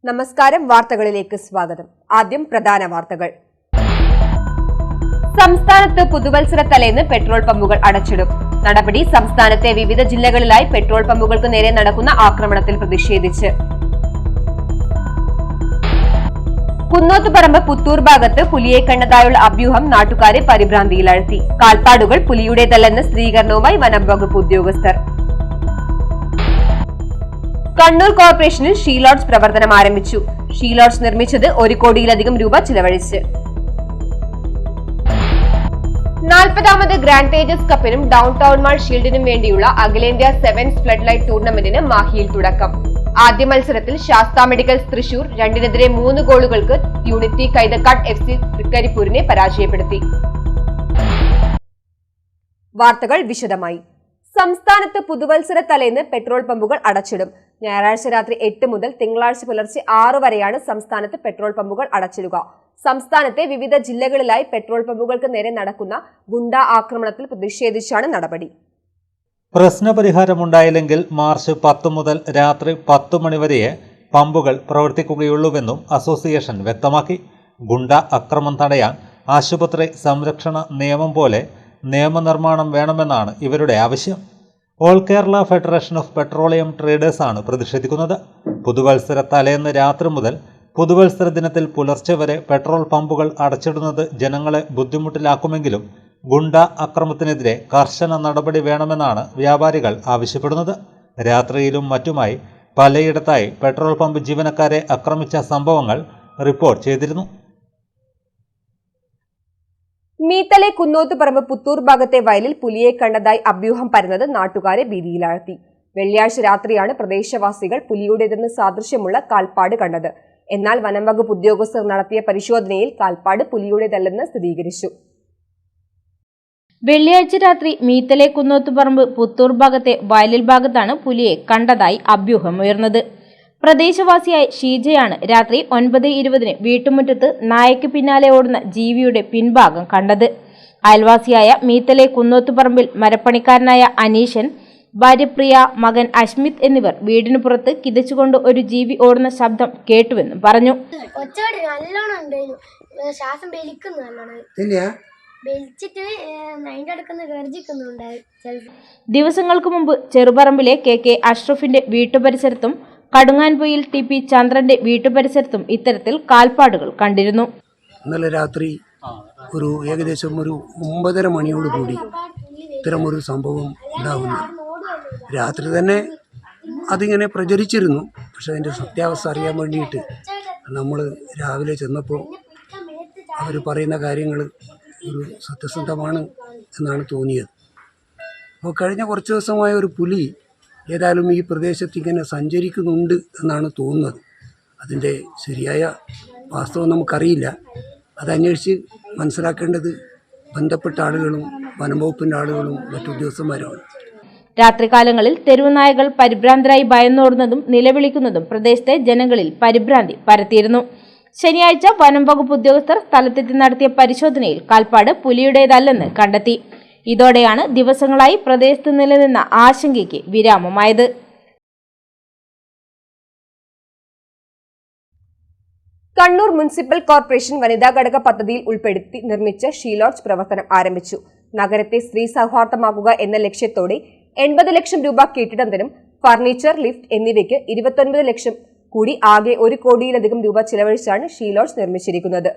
നമസ്കാരം, വാർത്തകളിലേക്ക് സ്വാഗതം. ആദ്യം പ്രധാന വാർത്തകൾ. സംസ്ഥാനത്ത് പുതുവത്സര തലേന്ന് പെട്രോൾ പമ്പുകൾ അടച്ചിടും. നടപടി സംസ്ഥാനത്തെ വിവിധ ജില്ലകളിലായി പെട്രോൾ പമ്പുകൾക്ക് നേരെ നടക്കുന്ന ആക്രമണത്തിൽ പ്രതിഷേധിച്ച്. കുന്നോത്തുപറമ്പ് പുത്തൂർ ഭാഗത്ത് പുലിയെ കണ്ടതായുള്ള അഭ്യൂഹം നാട്ടുകാരെ പരിഭ്രാന്തിയിലാഴ്ത്തി. കാൽപ്പാടുകൾ പുലിയുടേതല്ലെന്ന സ്ഥിരീകരണവുമായി വനം വകുപ്പ് ഉദ്യോഗസ്ഥർ. കണ്ണൂർ കോർപ്പറേഷനിൽ ഷീ ലോഡ്ജ് പ്രവർത്തനം ആരംഭിച്ചു. ഷീ ലോഡ്ജ് നിർമ്മിച്ചത് 1 കോടിയിലധികം രൂപ ചിലവഴിച്ച്. 40ാമത് ഗ്രാൻഡ് തേജസ് കപ്പിനും ഡൗൺ ടൗൺ മാൾ ഷീൽഡിനും വേണ്ടിയുള്ള അഖിലേന്ത്യാ സെവൻസ് ഫ്ലഡ് ലൈറ്റ് ടൂർണമെന്റിന് മാഹിയിൽ തുടക്കം. ആദ്യ മത്സരത്തിൽ ശാസ്ത മെഡിക്കൽസ് തൃശൂർ 2-നെതിരെ 3 ഗോളുകൾക്ക് യൂണിറ്റി കൈതക്കാട് FC തൃക്കരിപ്പൂരിനെ പരാജയപ്പെടുത്തി. വാർത്തകൾ വിശദമായി. സംസ്ഥാനത്ത് പുതുവത്സര തലേന്ന് പെട്രോൾ പമ്പുകൾ അടച്ചിടും. ഞായറാഴ്ച രാത്രി 8 മുതൽ തിങ്കളാഴ്ച പുലർച്ചെ 6 വരെയാണ് സംസ്ഥാനത്ത് പെട്രോൾ പമ്പുകൾ അടച്ചിടുക. സംസ്ഥാനത്തെ വിവിധ ജില്ലകളിലായി പെട്രോൾ പമ്പുകൾക്ക് നേരെ നടക്കുന്ന ഗുണ്ടാ ആക്രമണത്തിൽ പ്രതിഷേധിച്ചാണ് നടപടി. പ്രശ്നപരിഹാരമുണ്ടായില്ലെങ്കിൽ മാർച്ച് 10 മുതൽ രാത്രി 10 മണിവരെയേ പമ്പുകൾ പ്രവർത്തിക്കുകയുള്ളൂവെന്നും അസോസിയേഷൻ വ്യക്തമാക്കി. ഗുണ്ടാ ആക്രമണം തടയാൻ ആശുപത്രി സംരക്ഷണ നിയമം പോലെ നിയമനിർമ്മാണം വേണമെന്നാണ് ഇവരുടെ ആവശ്യം. All Kerala federation of petroleum traders ആണ് പ്രതിഷേധിക്കുന്നത്. പുതുവത്സര തലേന്ന് രാത്രി മുതൽ പുതുവത്സര ദിനത്തിൽ പുലർച്ചെ വരെ പെട്രോൾ പമ്പുകൾ അടച്ചിടുന്നത് ജനങ്ങളെ ബുദ്ധിമുട്ടിലാക്കുമെങ്കിലും ഗുണ്ട അക്രമത്തിനെതിരെ കർശന നടപടി വേണമെന്നാണ് വ്യാപാരികൾ ആവശ്യപ്പെടുന്നത്. രാത്രിയിലും മറ്റുമായി പലയിടത്തായി പെട്രോൾ പമ്പ് ജീവനക്കാരെ ആക്രമിച്ച സംഭവങ്ങൾ റിപ്പോർട്ട് ചെയ്തിരുന്നു. മീത്തലെ കുന്നോത്തുപറമ്പ് പുത്തൂർ ഭാഗത്തെ വയലിൽ പുലിയെ കണ്ടതായി അഭ്യൂഹം പരന്നത് നാട്ടുകാരെ ഭീതിയിലാഴ്ത്തി. വെള്ളിയാഴ്ച രാത്രിയാണ് പ്രദേശവാസികൾ പുലിയുടേതെന്ന് സാദൃശ്യമുള്ള കാൽപ്പാട് കണ്ടത്. എന്നാൽ വനം വകുപ്പ് ഉദ്യോഗസ്ഥർ നടത്തിയ പരിശോധനയിൽ കാൽപ്പാട് പുലിയുടേതല്ലെന്ന് സ്ഥിരീകരിച്ചു. വെള്ളിയാഴ്ച രാത്രി മീത്തലെ കുന്നോത്തുപറമ്പ് പുത്തൂർ ഭാഗത്തെ വയലിൽ ഭാഗത്താണ് പുലിയെ കണ്ടതായി അഭ്യൂഹമുയർന്നത്. പ്രദേശവാസിയായ ഷീജയാണ് രാത്രി 9:20 വീട്ടുമുറ്റത്ത് നായയ്ക്ക് പിന്നാലെ ഓടുന്ന ജീവിയുടെ പിൻഭാഗം കണ്ടത്. അയൽവാസിയായ മീത്തലെ കുന്നോത്തുപറമ്പിൽ മരപ്പണിക്കാരനായ അനീഷൻ, ഭാര്യ പ്രിയ, മകൻ അശ്മിത് എന്നിവർ വീടിനു പുറത്ത് കിതച്ചുകൊണ്ട് ഒരു ജീവി ഓടുന്ന ശബ്ദം കേട്ടുവെന്നും പറഞ്ഞു. ദിവസങ്ങൾക്ക് മുമ്പ് ചെറുപറമ്പിലെ KK അഷ്റഫിന്റെ വീട്ടുപരിസരത്തും കടുങ്ങാൻപൊയിൽ TP ചന്ദ്രന്റെ വീട്ടുപരിസരത്തും ഇത്തരത്തിൽ കാൽപ്പാടുകൾ കണ്ടിരുന്നു. ഇന്നലെ രാത്രി ഏകദേശം 9:30 മണിയോടുകൂടി ഇത്തരമൊരു സംഭവം ഉണ്ടാകുന്നു. രാത്രി തന്നെ അതിങ്ങനെ പ്രചരിച്ചിരുന്നു. പക്ഷെ അതിൻ്റെ സത്യാവസ്ഥ അറിയാൻ വേണ്ടിയിട്ട് നമ്മൾ രാവിലെ ചെന്നപ്പോൾ അവർ പറയുന്ന കാര്യങ്ങൾ ഒരു സത്യസന്ധമാണ് എന്നാണ് തോന്നിയത്. അപ്പോൾ കഴിഞ്ഞ കുറച്ച് ദിവസമായ ഒരു പുലി ഏതായാലും ഈ പ്രദേശത്ത് ഇങ്ങനെ സഞ്ചരിക്കുന്നുണ്ട് എന്നാണ് തോന്നുന്നത്. അതിൻ്റെ ശരിയായ വാസ്തവം നമുക്കറിയില്ല. അത് അന്വേഷിച്ച് മനസ്സിലാക്കേണ്ടത് ബന്ധപ്പെട്ട ആളുകളും വനംവകുപ്പിൻ്റെ ആളുകളും മറ്റുദ്യോഗസ്ഥന്മാരുമാണ്. രാത്രികാലങ്ങളിൽ തെരുവുനായകൾ പരിഭ്രാന്തരായി ഭയന്നോടുന്നതും നിലവിളിക്കുന്നതും പ്രദേശത്തെ ജനങ്ങളിൽ പരിഭ്രാന്തി പരത്തിയിരുന്നു. ശനിയാഴ്ച വനം വകുപ്പ് ഉദ്യോഗസ്ഥർ സ്ഥലത്തെത്തി നടത്തിയ പരിശോധനയിൽ കാൽപ്പാട് പുലിയുടേതല്ലെന്ന് കണ്ടെത്തി. ഇതോടെയാണ് ദിവസങ്ങളായി പ്രദേശത്ത് നിലനിന്ന ആശങ്കയ്ക്ക് വിരാമമായത്. കണ്ണൂർ മുനിസിപ്പൽ കോർപ്പറേഷൻ വനിതാ ഘടക പദ്ധതിയിൽ ഉൾപ്പെടുത്തി നിർമ്മിച്ച ഷീ ലോഡ്ജ് പ്രവർത്തനം ആരംഭിച്ചു. നഗരത്തെ സ്ത്രീ സൗഹാർദ്ദമാക്കുക എന്ന ലക്ഷ്യത്തോടെ 80 ലക്ഷം രൂപ കെട്ടിടത്തിനും ഫർണിച്ചർ, ലിഫ്റ്റ് എന്നിവയ്ക്ക് 29 ലക്ഷം കൂടി ആകെ 1 കോടിയിലധികം രൂപ ചിലവഴിച്ചാണ് ഷീ ലോഡ്ജ് നിർമ്മിച്ചിരിക്കുന്നത്.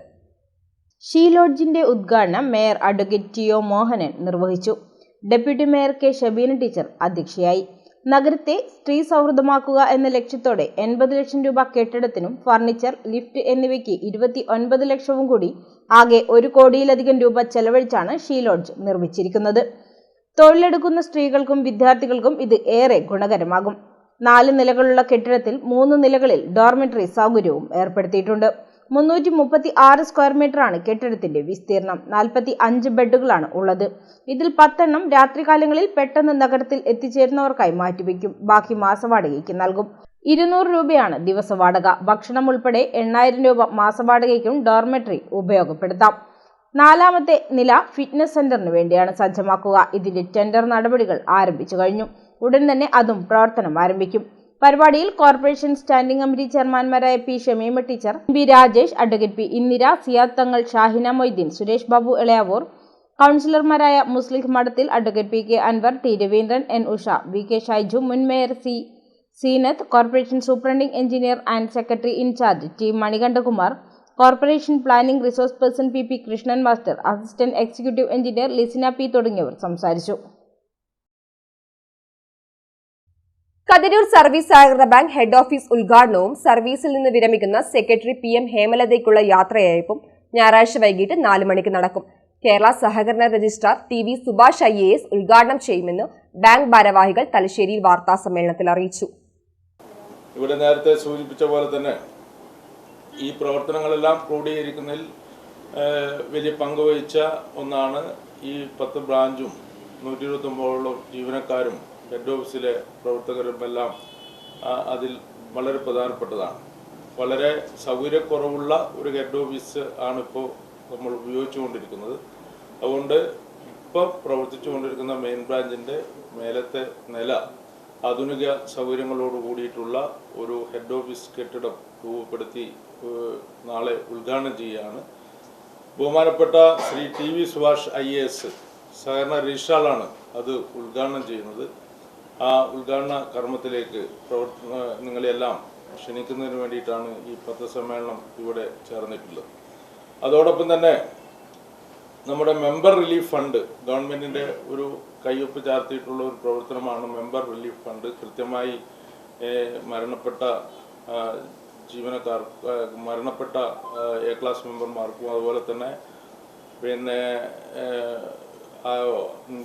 ഷീ ലോഡ്ജിന്റെ ഉദ്ഘാടനം മേയർ അഡ്വക്കേറ്റ് TO മോഹനൻ നിർവഹിച്ചു. Deputy mayor K Shabeena teacher അധ്യക്ഷയായി. നഗരത്തെ സ്ത്രീ സൗഹൃദമാക്കുക എന്ന ലക്ഷ്യത്തോടെ 80 ലക്ഷം രൂപ കെട്ടിടത്തിനും ഫർണിച്ചർ, ലിഫ്റ്റ് എന്നിവയ്ക്ക് 29 ലക്ഷവും കൂടി ആകെ 1 കോടിയിലധികം രൂപ ചെലവഴിച്ചാണ് ഷീ ലോഡ്ജ് നിർമ്മിച്ചിരിക്കുന്നത്. തൊഴിലെടുക്കുന്ന സ്ത്രീകൾക്കും വിദ്യാർത്ഥികൾക്കും ഇത് ഏറെ ഗുണകരമാകും. 4 നിലകളുള്ള കെട്ടിടത്തിൽ 3 നിലകളിൽ ഡോർമെറ്ററി സൗകര്യവും ഏർപ്പെടുത്തിയിട്ടുണ്ട്. 336 സ്ക്വയർ മീറ്ററാണ് കെട്ടിടത്തിന്റെ വിസ്തീർണം. 45 ബെഡുകളാണ് ഉള്ളത്. ഇതിൽ 10 എണ്ണം രാത്രികാലങ്ങളിൽ പെട്ടെന്ന് നഗരത്തിൽ എത്തിച്ചേരുന്നവർക്കായി മാറ്റിവെക്കും. ബാക്കി മാസവാടകയ്ക്ക് നൽകും. 200 രൂപയാണ് ദിവസവാടക. ഭക്ഷണം ഉൾപ്പെടെ 8000 രൂപ മാസവാടകയ്ക്കും ഡോർമെറ്ററി ഉപയോഗപ്പെടുത്താം. 4ാമത്തെ നില ഫിറ്റ്നസ് സെന്ററിന് വേണ്ടിയാണ് സജ്ജമാക്കുക. ഇതിന്റെ ടെൻഡർ നടപടികൾ ആരംഭിച്ചു കഴിഞ്ഞു. ഉടൻ തന്നെ അതും പ്രവർത്തനം ആരംഭിക്കും. പരിപാടിയിൽ കോർപ്പറേഷൻ സ്റ്റാൻഡിംഗ് കമ്മിറ്റി ചെയർമാൻമാരായ P Shameema teacher, P Rajesh, advocate P Indira, Siyad Thangal, Shahina Moideen, Suresh Babu Elayavoor, കൗൺസിലർമാരായ Muslim Madathil advocate P K Anwar, T Raveendran, N Usha, V K Shaiju, മുൻ mayor C Seenath, corporation superintending engineer and secretary in charge T Manikandakumar, corporation planning resource person P P Krishnan master, assistant executive engineer Lisina P തുടങ്ങിയവർ സംസാരിച്ചു. Kathiroor service സഹകരണ bank head office ഉദ്ഘാടനവും സർവീസിൽ നിന്ന് വിരമിക്കുന്ന secretary PM ഹേമലതയ്ക്കുള്ള യാത്രയയപ്പും ഞായറാഴ്ച വൈകിട്ട് 4 മണിക്ക് നടക്കും. കേരള സഹകരണ രജിസ്ട്രാർ TV സുഭാഷ് IAS ഉദ്ഘാടനം ചെയ്യുമെന്ന് ബാങ്ക് ഭാരവാഹികൾ തലശ്ശേരിയിൽ വാർത്താസമ്മേളനത്തിൽ അറിയിച്ചു. ഇവിടെ നേരത്തെ സൂചിപ്പിച്ച പോലെ തന്നെ ഈ പ്രവർത്തനങ്ങളെല്ലാം ക്രോഡീകരിക്കുന്നതിൽ വലിയ പങ്കുവഹിച്ച ഒന്നാണ് ഈ 10 ബ്രാഞ്ചും 129 ജീവനക്കാരും ഹെഡ് ഓഫീസിലെ പ്രവർത്തകരും എല്ലാം അതിൽ വളരെ പ്രധാനപ്പെട്ടതാണ്. വളരെ സൗകര്യക്കുറവുള്ള ഒരു ഹെഡ് ഓഫീസ് ആണിപ്പോൾ നമ്മൾ ഉപയോഗിച്ചുകൊണ്ടിരിക്കുന്നത്. അതുകൊണ്ട് ഇപ്പോൾ പ്രവർത്തിച്ചുകൊണ്ടിരിക്കുന്ന മെയിൻ ബ്രാഞ്ചിൻ്റെ മേലത്തെ നില ആധുനിക സൗകര്യങ്ങളോട് കൂടിയിട്ടുള്ള ഒരു ഹെഡ് ഓഫീസ് കെട്ടിടം രൂപപ്പെടുത്തി നാളെ ഉദ്ഘാടനം ചെയ്യുകയാണ്. ബഹുമാനപ്പെട്ട ശ്രീ TV സുഭാഷ് IAS സഹകരണ രജിസ്ട്രാറാണ് അത് ഉദ്ഘാടനം ചെയ്യുന്നത്. ആ ഉദ്ഘാടന കർമ്മത്തിലേക്ക് നിങ്ങളെല്ലാം ക്ഷണിക്കുന്നതിന് വേണ്ടിയിട്ടാണ് ഈ പത്രസമ്മേളനം ഇവിടെ ചേർന്നിട്ടുള്ളത്. അതോടൊപ്പം തന്നെ നമ്മുടെ മെമ്പർ റിലീഫ് ഫണ്ട്, ഗവൺമെൻറ്റിൻ്റെ ഒരു കയ്യൊപ്പ് ചാർത്തിയിട്ടുള്ള ഒരു പ്രവർത്തനമാണ് മെമ്പർ റിലീഫ് ഫണ്ട്. കൃത്യമായി മരണപ്പെട്ട ജീവനക്കാർ, മരണപ്പെട്ട A ക്ലാസ് മെമ്പർമാർക്കും അതുപോലെ തന്നെ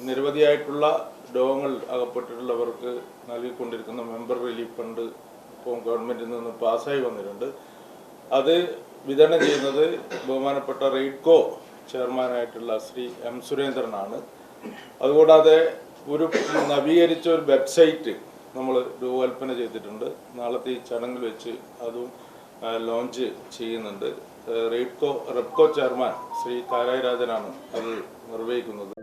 നിരവധിയായിട്ടുള്ള രോഗങ്ങൾ അകപ്പെട്ടിട്ടുള്ളവർക്ക് നൽകിക്കൊണ്ടിരിക്കുന്ന മെമ്പർ റിലീഫ് ഫണ്ട് ഇപ്പോൾ ഗവൺമെൻറ്റിൽ നിന്ന് പാസ്സായി വന്നിട്ടുണ്ട്. അത് വിതരണം ചെയ്യുന്നത് ബഹുമാനപ്പെട്ട റെയ്ഡ്കോ ചെയർമാനായിട്ടുള്ള ശ്രീ M സുരേന്ദ്രനാണ്. അതുകൂടാതെ ഒരു നവീകരിച്ച ഒരു വെബ്സൈറ്റ് നമ്മൾ രൂപകൽപ്പന ചെയ്തിട്ടുണ്ട്. നാളത്തെ ഈ ചടങ്ങിൽ വെച്ച് അതും ലോഞ്ച് ചെയ്യുന്നുണ്ട്. റെപ്കോ ചെയർമാൻ ശ്രീ കാരായരാജനാണ് അത് നിർവഹിക്കുന്നത്.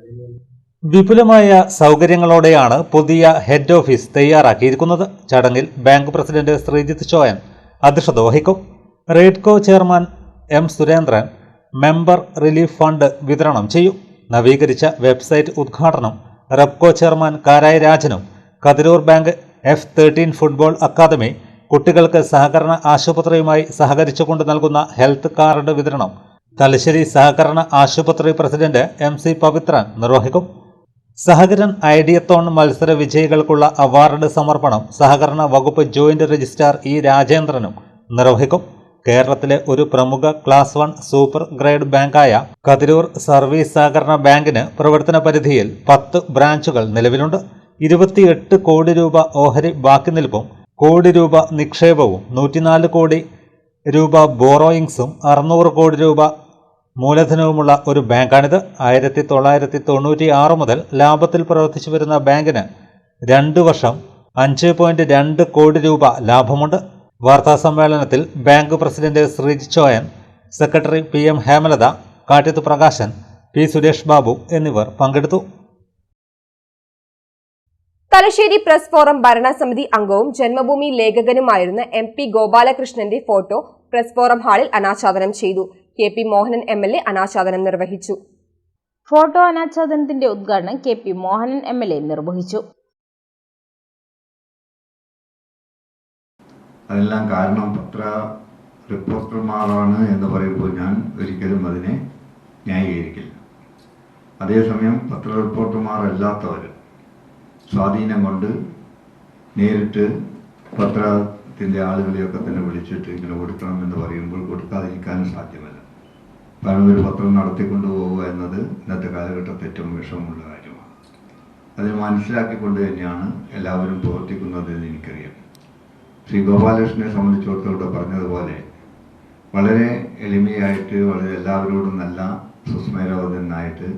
വിപുലമായ സൗകര്യങ്ങളോടെയാണ് പുതിയ ഹെഡ് ഓഫീസ് തയ്യാറാക്കിയിരിക്കുന്നത്. ചടങ്ങിൽ ബാങ്ക് പ്രസിഡന്റ് ശ്രീജിത്ത് ചോയൻ അധ്യക്ഷത വഹിക്കും. Raidco chairman M Surendran member relief fund വിതരണം ചെയ്യും. നവീകരിച്ച വെബ്സൈറ്റ് ഉദ്ഘാടനം റെപ്കോ ചെയർമാൻ കാരായരാജനും, Kathiroor bank F13 football academy, കുട്ടികൾക്ക് സഹകരണ ആശുപത്രിയുമായി സഹകരിച്ചുകൊണ്ട് നൽകുന്ന ഹെൽത്ത് കാർഡ് വിതരണം തലശ്ശേരി സഹകരണ ആശുപത്രി പ്രസിഡന്റ് MC പവിത്രൻ നിർവഹിക്കും. സഹകരൺ ഐഡിയത്തോൺ മത്സര വിജയികൾക്കുള്ള അവാർഡ് സമർപ്പണം സഹകരണ വകുപ്പ് ജോയിന്റ് രജിസ്ട്രാർ E രാജേന്ദ്രനും നിർവഹിക്കും. കേരളത്തിലെ ഒരു പ്രമുഖ ക്ലാസ് 1 സൂപ്പർ ഗ്രേഡ് ബാങ്കായ കതിരൂർ സർവീസ് സഹകരണ ബാങ്കിന് പ്രവർത്തന പരിധിയിൽ 10 ബ്രാഞ്ചുകൾ നിലവിലുണ്ട്. 28 കോടി രൂപ ഓഹരി ബാക്കി നിൽപ്പും, കോടി രൂപ നിക്ഷേപവും, 104 കോടി രൂപ ബോറോയിങ്സും, 600 കോടി രൂപ മൂലധനവുമുള്ള ഒരു ബാങ്കാണിത്. 1996 മുതൽ ലാഭത്തിൽ പ്രവർത്തിച്ചു വരുന്ന ബാങ്കിന് 2 വർഷം 5.2 കോടി രൂപ ലാഭമുണ്ട്. വാർത്താസമ്മേളനത്തിൽ bank president Sreejith Choyan, secretary PM Hemalatha, Kattyath Prakashan, P Suresh Babu എന്നിവർ പങ്കെടുത്തു. തലശ്ശേരി പ്രസ് ഫോറം ഭരണസമിതി അംഗവും ജന്മഭൂമി ലേഖകനുമായിരുന്ന MP ഗോപാലകൃഷ്ണന്റെ ഫോട്ടോ പ്രസ് ഫോറം ഹാളിൽ അനാച്ഛാദനം ചെയ്തു. KP മോഹനൻ MLA അനാച്ഛാദനം നിർവഹിച്ചു. ഫോട്ടോ അനാച്ഛാദനത്തിന്റെ ഉദ്ഘാടനം KP മോഹനൻ MLA നിർവഹിച്ചു. അതെല്ലാം കാരണം പത്ര റിപ്പോർട്ടർമാരാണ് എന്ന് പറയുമ്പോൾ ഞാൻ ഒരിക്കലും അതിനെ ന്യായീകരിക്കില്ല. അതേസമയം പത്ര റിപ്പോർട്ടർമാരല്ലാത്തവർ സ്വാധീനം കൊണ്ട് നേരിട്ട് പത്രത്തിൻ്റെ ആളുകളെയൊക്കെ തന്നെ വിളിച്ചിട്ട് ഇങ്ങനെ കൊടുക്കണമെന്ന് പറയുമ്പോൾ കൊടുക്കാതിരിക്കാനും സാധ്യമല്ല. കാരണം ഒരു പത്രം നടത്തിക്കൊണ്ടു പോവുക എന്നത് ഇന്നത്തെ കാലഘട്ടത്തിൽ ഏറ്റവും വിഷമമുള്ള കാര്യമാണ്. അത് മനസ്സിലാക്കിക്കൊണ്ട് തന്നെയാണ് എല്ലാവരും പ്രവർത്തിക്കുന്നതെന്ന് എനിക്കറിയാം. ശ്രീ ഗോപാലകൃഷ്ണനെ സംബന്ധിച്ചിടത്തോളം ഇവിടെ പറഞ്ഞതുപോലെ വളരെ എളിമയായിട്ട്, വളരെ എല്ലാവരോടും നല്ല സുസ്മേരവതനായിട്ട്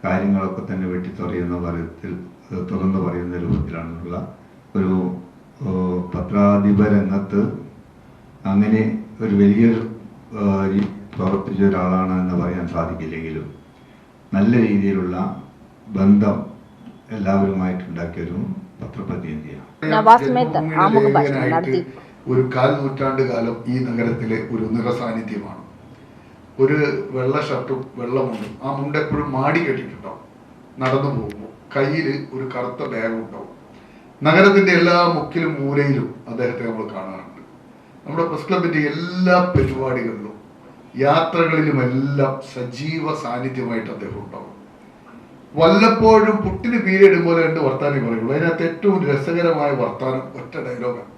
കാര്യങ്ങളൊക്കെ തന്നെ വെട്ടിത്തുറയുന്ന പറയത്തിൽ തുറന്നു പറയുന്ന രൂപത്തിലാണുള്ള ഒരു പത്രാധിപ രംഗത്ത് അങ്ങനെ ഒരു വലിയൊരു പ്രവർത്തിച്ച ഒരാളാണ് എന്ന് പറയാൻ സാധിക്കില്ലെങ്കിലും നല്ല രീതിയിലുള്ള ബന്ധം എല്ലാവരുമായിട്ടുണ്ടാക്കിയൊരു പത്രപ്രതിനിധിയാണ്. നവാസ് മേത്തർ ആമുഖഭാഷണം നടത്തി. ഒരു 1/4 നൂറ്റാണ്ട് കാലം ഈ നഗരത്തിലെ ഒരു നിറസാന്നിധ്യമാണ്. ഒരു വെള്ള ഷർട്ടും വെള്ള മുണ്ടും, ആ മുണ്ട് എപ്പോഴും മാടി കെട്ടിട്ടുണ്ടാവും. നടന്നു പോകുമ്പോൾ കയ്യിൽ ഒരു കറുത്ത ബാഗും ഉണ്ടാവും. നഗരത്തിന്റെ എല്ലാ മുക്കിലും മൂലയിലും അദ്ദേഹത്തെ നമ്മൾ കാണാറുണ്ട്. നമ്മുടെ പ്രസ് ക്ലബിന്റെ എല്ലാ പരിപാടികളിലും യാത്രകളിലുമെല്ലാം സജീവ സാന്നിധ്യമായിട്ട് അദ്ദേഹം ഉണ്ടാവും. വല്ലപ്പോഴും പുട്ടിന് പീരിയഡ് പോലെ 2 വർത്താനം പറയുള്ളൂ. അതിനകത്ത് ഏറ്റവും രസകരമായ വർത്താനം ഒറ്റ ഡയലോഗാണ്.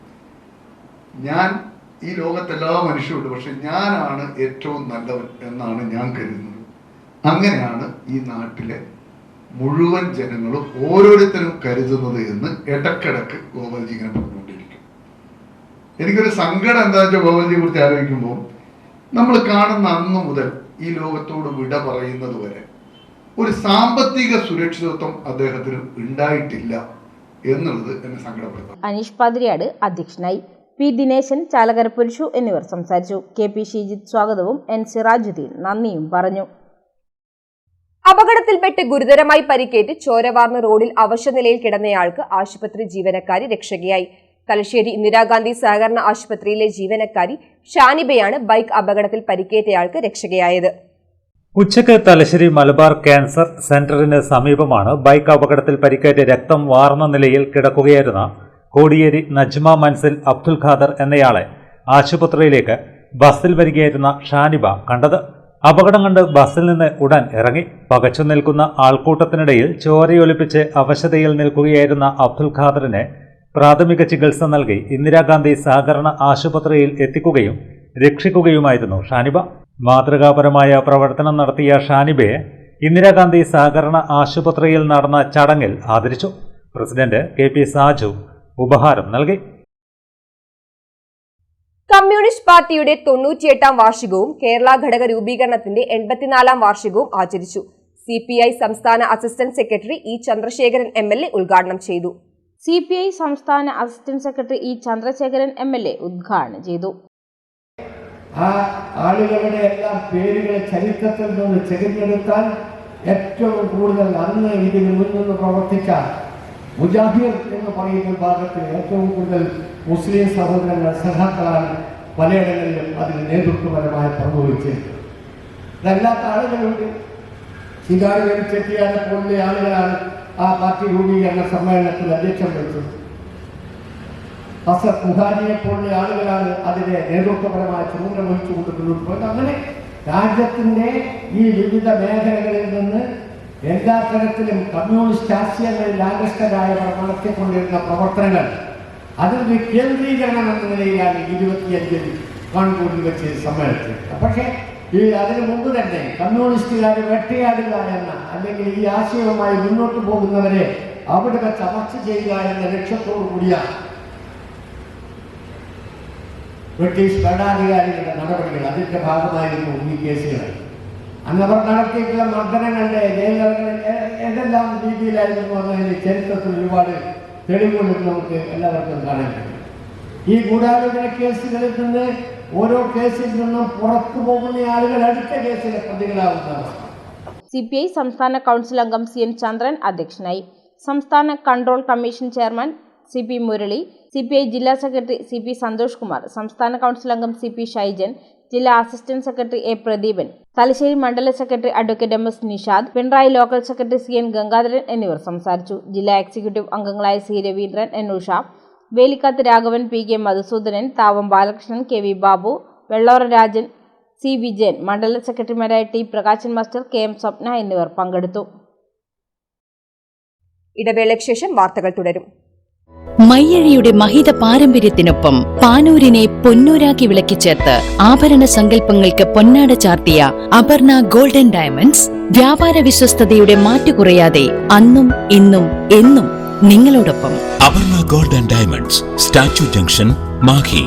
ഞാൻ ഈ ലോകത്തെല്ലാ മനുഷ്യരുണ്ട്, പക്ഷെ ഞാനാണ് ഏറ്റവും നല്ലവൻ എന്നാണ് ഞാൻ കരുതുന്നത്. അങ്ങനെയാണ് ഈ നാട്ടിലെ മുഴുവൻ ജനങ്ങളും ഓരോരുത്തരും കരുതുന്നത് എന്ന് ഇടക്കിടക്ക് ഗോപാൽജി ഇങ്ങനെ പറഞ്ഞുകൊണ്ടിരിക്കും. എനിക്കൊരു സങ്കടം എന്താ വെച്ചാൽ ഗോപാൽജിയെ കുറിച്ച് ആലോചിക്കുമ്പോൾ നമ്മൾ കാണുന്ന അന്നു മുതൽ ഈ ലോകത്തോട് വിട പറയുന്നത് വരെ ഒരു സാമ്പത്തിക സുരക്ഷിതത്വം അദ്ദേഹത്തിന് ഉണ്ടായിട്ടില്ല എന്നുള്ളത് എന്നെ സങ്കടപ്പെടുത്തും. അനീഷ് പാതിരിയാട് അധ്യക്ഷനായി. പി ദിനേശൻ, ചാലകര പുരുഷു എന്നിവർ സംസാരിച്ചു. കെ.പി. ഷീജിത്ത് സ്വാഗതവും എൻ സിറാജുദ്ദീൻ നന്ദിയും പറഞ്ഞു. അപകടത്തിൽപ്പെട്ട് ഗുരുതരമായി പരിക്കേറ്റ് ചോരവാർന്ന റോഡിൽ അവശനിലയിൽ കിടന്നയാൾക്ക് ആശുപത്രി ജീവനക്കാരി രക്ഷകയായി. തലശ്ശേരി ഇന്ദിരാഗാന്ധി സഹകരണ ആശുപത്രിയിലെ ജീവനക്കാരി ഷാനിബയാണ് ബൈക്ക് അപകടത്തിൽ പരിക്കേറ്റയാൾക്ക് രക്ഷകയായത്. ഉച്ചയ്ക്ക് തലശ്ശേരി മലബാർ ക്യാൻസർ സെന്ററിന് സമീപമാണ് ബൈക്ക് അപകടത്തിൽ പരിക്കേറ്റ് രക്തം വാർന്ന നിലയിൽ കിടക്കുകയായിരുന്ന കോടിയേരി നജ്മ മൻസിൽ അബ്ദുൽ ഖാദർ എന്നയാളെ ആശുപത്രിയിലേക്ക് ബസ്സിൽ വരികയായിരുന്ന ഷാനിബ കണ്ടത്. അപകടം കണ്ട് ബസ്സിൽ നിന്ന് ഉടൻ ഇറങ്ങി. പകച്ചു നിൽക്കുന്ന ആൾക്കൂട്ടത്തിനിടയിൽ ചോരയൊലിപ്പിച്ച് അവശതയിൽ നിൽക്കുകയായിരുന്ന അബ്ദുൽ ഖാദറിനെ പ്രാഥമിക ചികിത്സ നൽകി ഇന്ദിരാഗാന്ധി സഹകരണ ആശുപത്രിയിൽ എത്തിക്കുകയും രക്ഷിക്കുകയുമായിരുന്നു ഷാനിബ. മാതൃകാപരമായ പ്രവർത്തനം നടത്തിയ ഷാനിബയെ ഇന്ദിരാഗാന്ധി സഹകരണ ആശുപത്രിയിൽ നടന്ന ചടങ്ങിൽ ആദരിച്ചു. President K P. സാജു ഉപഹാരം നൽകി. കമ്മ്യൂണിസ്റ്റ് പാർട്ടിയുടെ 98-ാം വാർഷികവും കേരള ഘടക രൂപീകരണത്തിന്റെ 84-ാം വാർഷികവും ആചരിച്ചു. CPI സംസ്ഥാന assistant secretary E Chandrasekharan MLA ഉദ്ഘാടനം ചെയ്തു. CPI സംസ്ഥാന assistant secretary E Chandrasekharan MLA ഉദ്ഘാടനം ചെയ്തു. ആ ആളുകളുടെ എല്ലാം പേരുകൾ ചരിത്രത്തിൽ നിന്ന് ചെകിഞ്ഞെടുത്താൽ ഏറ്റവും കൂടുതൽ അന്ന് ഇതിന് മുൻനിന്ന് പ്രവർത്തിച്ച മുജാഹിർ എന്ന് പറയുന്ന ഭാഗത്ത് ഏറ്റവും കൂടുതൽ മുസ്ലിം സഹോദരങ്ങൾ സഹാക്കളാണ് പലയിടങ്ങളിലും അതിന് നേതൃത്വപരമായി പങ്കുവഹിച്ചത്. ഇതല്ലാത്ത ആളുകളുണ്ട്. ശികാരി ചെട്ടിയാനെ പോലുള്ള ആളുകളാണ് ആ പാർട്ടി രൂപീകരണ സമ്മേളനത്തിൽ അധ്യക്ഷം വഹിച്ചത്. അസദ് മുഹാജിയെ പോലുള്ള ആളുകളാണ് അതിനെ നേതൃത്വപരമായ ചുമതല വഹിച്ചുകൊണ്ട് മുന്നോട്ട് പോയത്. അങ്ങനെ രാജ്യത്തിൻ്റെ ഈ വിവിധ മേഖലകളിൽ നിന്ന് എല്ലാ തരത്തിലും കമ്മ്യൂണിസ്റ്റ് ആശയങ്ങളിൽ ആകൃഷ്ടരായവർ നടത്തിക്കൊണ്ടിരുന്ന പ്രവർത്തനങ്ങൾ അതിൻ്റെ കേന്ദ്രീകരണം എന്ന നിലയിലാണ് 25 കാൺപൂരിൽ വെച്ച് സമ്മേളിച്ചത്. പക്ഷേ അതിനു മുമ്പ് തന്നെ കമ്മ്യൂണിസ്റ്റുകാരെ വെട്ടയാടുക എന്ന അല്ലെങ്കിൽ ഈ ആശയവുമായി മുന്നോട്ട് പോകുന്നവരെ അവിടെ വെച്ച് അമർച്ച ചെയ്യുക എന്ന ലക്ഷ്യത്തോടു കൂടിയ ബ്രിട്ടീഷ് ഭരണാധികാരികളുടെ നടപടികൾ അതിൻ്റെ ഭാഗമായിരുന്നു ഈ കേസുകൾ. അന്നവർ നടത്തിയിട്ടുള്ള മർദ്ദനങ്ങളുടെ ഏതെല്ലാം രീതിയിലായിരുന്നു എന്നതിന് ചരിത്രത്തിൽ ഒരുപാട് തെളിവുകൾ നമുക്ക് എല്ലാവർക്കും കാണാൻ കഴിയും. ഈ ഗൂഢാലോചന കേസുകളിൽ നിന്ന് ഓരോ കേസിൽ നിന്നും പുറത്തു പോകുന്ന ആളുകൾ അടുത്ത കേസിലെ പ്രതികളാവുന്നതാണ്. CPI സംസ്ഥാന കൗൺസിൽ അംഗം CN ചന്ദ്രൻ അധ്യക്ഷനായി. സംസ്ഥാന control commission chairman CP Murali, CPI ജില്ലാ സെക്രട്ടറി CP സന്തോഷ് കുമാർ, സംസ്ഥാന കൗൺസിൽ അംഗം CP ഷൈജൻ, ജില്ലാ assistant secretary A Pradeepan, Thalassery മണ്ഡല secretary advocate MS Nishad, Pinarayi local secretary CN Gangadharan എന്നിവർ സംസാരിച്ചു. ജില്ലാ എക്സിക്യൂട്ടീവ് അംഗങ്ങളായ C Raveendran, N Usha, Velikkath Raghavan, PK Madhusoodanan, Thavam Balakrishnan, KV Babu, Vellora Rajan, C Vijayan, മണ്ഡല സെക്രട്ടറിമാരായ T പ്രകാശൻ മാസ്റ്റർ, KM സ്വപ്ന എന്നിവർ പങ്കെടുത്തു. ഇടവേളയ്ക്ക് ശേഷം വാർത്തകൾ തുടരും. മയ്യഴിയുടെ മഹിത പാരമ്പര്യത്തിനൊപ്പം പാനൂരിനെ പൊന്നൂരാക്കി വിളക്കിച്ചേർത്ത് ആഭരണ സങ്കല്പങ്ങൾക്ക് പൊന്നാട ചാർത്തിയ അപർണ ഗോൾഡൻ ഡയമണ്ട്സ് വ്യാപാര വിശ്വസ്തതയുടെ മാറ്റുകുറയാതെ അന്നും ഇന്നും എന്നും നിങ്ങളോടൊപ്പം. Aparna golden diamonds, statue junction, Mahe.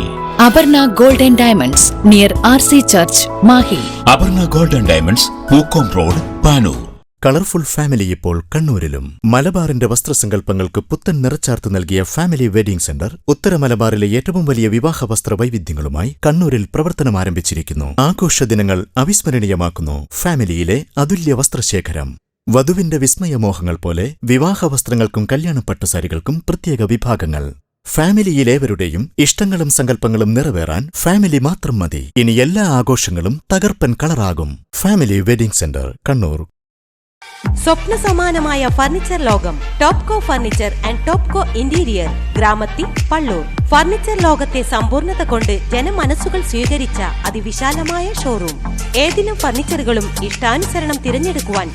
Aparna golden diamonds near RC church, Mahe. Aparna golden diamonds, Pookkom road, Panoor. Colourful family ഇപ്പോൾ കണ്ണൂരിലും. മലബാറിന്റെ വസ്ത്രസങ്കല്പങ്ങൾക്ക് പുത്തൻ നിറച്ചാർത്ത് നൽകിയ ഫാമിലി വെഡിംഗ് സെന്റർ ഉത്തര മലബാറിലെ ഏറ്റവും വലിയ വിവാഹ വസ്ത്ര വൈവിധ്യങ്ങളുമായി കണ്ണൂരിൽ പ്രവർത്തനം ആരംഭിച്ചിരിക്കുന്നു. ആഘോഷ ദിനങ്ങൾ അവിസ്മരണീയമാക്കുന്നു ഫാമിലിയിലെ അതുല്യ വസ്ത്രശേഖരം. വധുവിന്റെ വിസ്മയമോഹങ്ങൾ പോലെ വിവാഹ വസ്ത്രങ്ങൾക്കും കല്യാണ പട്ടുസാരികൾക്കും പ്രത്യേക വിഭാഗങ്ങൾ. ഫാമിലിയിലേവരുടെയും ഇഷ്ടങ്ങളും സങ്കല്പങ്ങളും നിറവേറാൻ ഫാമിലി മാത്രം മതി. ഇനി എല്ലാ ആഘോഷങ്ങളും തകർപ്പൻ കളറാകും. Family wedding centre, Kannur. സ്വപ്ന സമാനമായ ഫർണിച്ചർ ലോകം Topco furniture and Topco interior, Gramathi, Pallur. Furniture ലോകത്തെ സമ്പൂർണ്ണത കൊണ്ട് ജനമനസ്സുകൾ സ്വീകരിച്ച അതിവിശാലമായ ഷോറൂം. ഏതിനും ഫർണിച്ചറുകളും ഇഷ്ടാനുസരണം തിരഞ്ഞെടുക്കുവാൻ